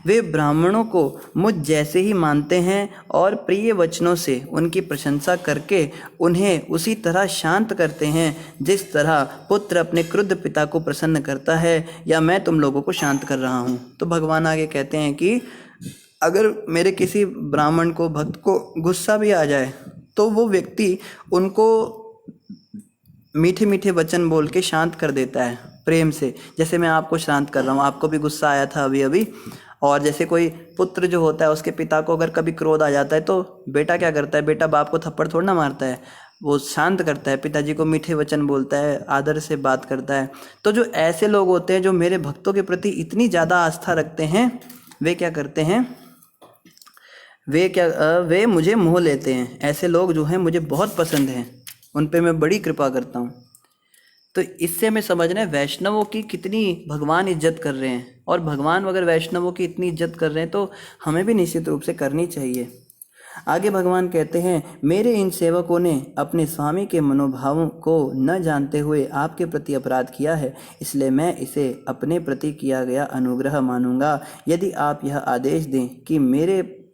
वे ब्राह्मणों को मुझ जैसे ही मानते हैं और प्रिय वचनों से उनकी प्रशंसा करके उन्हें उसी तरह शांत करते हैं जिस तरह पुत्र अपने क्रुद्ध पिता को प्रसन्न करता है, या मैं तुम लोगों को शांत कर रहा हूँ। तो भगवान आगे कहते हैं कि अगर मेरे किसी ब्राह्मण को, भक्त को गुस्सा भी आ जाए तो वो व्यक्ति उनको मीठे मीठे वचन बोल के शांत कर देता है प्रेम से। जैसे मैं आपको शांत कर रहा हूँ, आपको भी गुस्सा आया था अभी अभी, और जैसे कोई पुत्र जो होता है उसके पिता को अगर कभी क्रोध आ जाता है तो बेटा क्या करता है, बेटा बाप को थप्पड़ थोड़ा ना मारता है, वो शांत करता है, पिताजी को मीठे वचन बोलता है, आदर से बात करता है। तो जो ऐसे लोग होते हैं जो मेरे भक्तों के प्रति इतनी ज़्यादा आस्था रखते हैं, वे क्या करते हैं, वे मुझे मोह लेते हैं। ऐसे लोग जो हैं मुझे बहुत पसंद हैं, उन पे मैं बड़ी कृपा करता हूँ। तो इससे हमें समझना है वैष्णवों की कितनी भगवान इज्जत कर रहे हैं, और भगवान अगर वैष्णवों की इतनी इज्जत कर रहे हैं तो हमें भी निश्चित रूप से करनी चाहिए। आगे भगवान कहते हैं, मेरे इन सेवकों ने अपने स्वामी के मनोभावों को न जानते हुए आपके प्रति अपराध किया है, इसलिए मैं इसे अपने प्रति किया गया अनुग्रह मानूंगा। यदि आप यह आदेश दें कि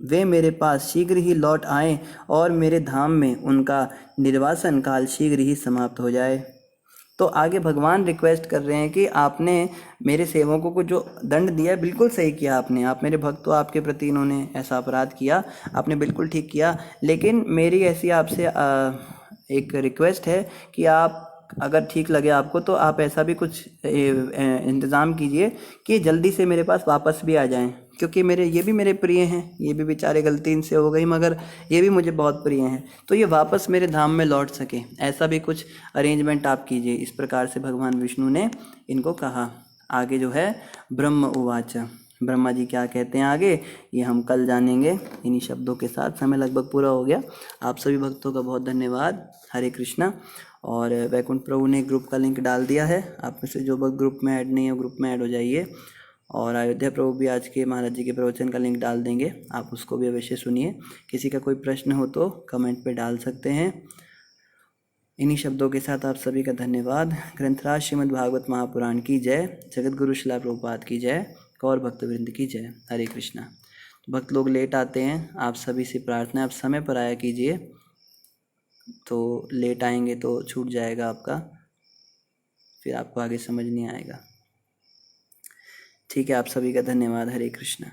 वे मेरे पास शीघ्र ही लौट आएं और मेरे धाम में उनका निर्वासन काल शीघ्र ही समाप्त हो जाए। तो आगे भगवान रिक्वेस्ट कर रहे हैं कि आपने मेरे सेवकों को जो दंड दिया है बिल्कुल सही किया आपने, आप मेरे भक्त हो, आपके प्रति इन्होंने ऐसा अपराध किया, आपने बिल्कुल ठीक किया। लेकिन मेरी ऐसी आपसे एक रिक्वेस्ट है कि आप अगर ठीक लगे आपको तो आप ऐसा भी कुछ इंतज़ाम कीजिए कि जल्दी से मेरे पास वापस भी आ जाएं, क्योंकि ये भी मेरे प्रिय हैं, ये भी बेचारे गलती इनसे हो गई मगर ये भी मुझे बहुत प्रिय हैं, तो ये वापस मेरे धाम में लौट सके, ऐसा भी कुछ अरेंजमेंट आप कीजिए। इस प्रकार से भगवान विष्णु ने इनको कहा। आगे जो है ब्रह्म उवाच, ब्रह्मा जी क्या कहते हैं आगे, ये हम कल जानेंगे। इन्हीं शब्दों के साथ समय लगभग पूरा हो गया। आप सभी भक्तों का बहुत धन्यवाद। हरे कृष्णा। और वैकुंठ प्रभु ने ग्रुप का लिंक डाल दिया है, आप में से जो भक्त ग्रुप में ऐड नहीं है ग्रुप में ऐड हो जाइए। और अयोध्या प्रभु भी आज के महाराज जी के प्रवचन का लिंक डाल देंगे, आप उसको भी अवश्य सुनिए। किसी का कोई प्रश्न हो तो कमेंट पे डाल सकते हैं। इन्हीं शब्दों के साथ आप सभी का धन्यवाद। ग्रंथराज श्रीमद् भागवत महापुराण की जय, जगत गुरु श्रील प्रभुपाद की जय, गौर भक्तवृंद की जय। हरे कृष्णा। भक्त लोग लेट आते हैं, आप सभी से प्रार्थना है आप समय पर आया कीजिए, तो लेट आएंगे तो छूट जाएगा आपका, फिर आपको आगे समझ नहीं आएगा। ठीक है, आप सभी का धन्यवाद। हरे कृष्णा।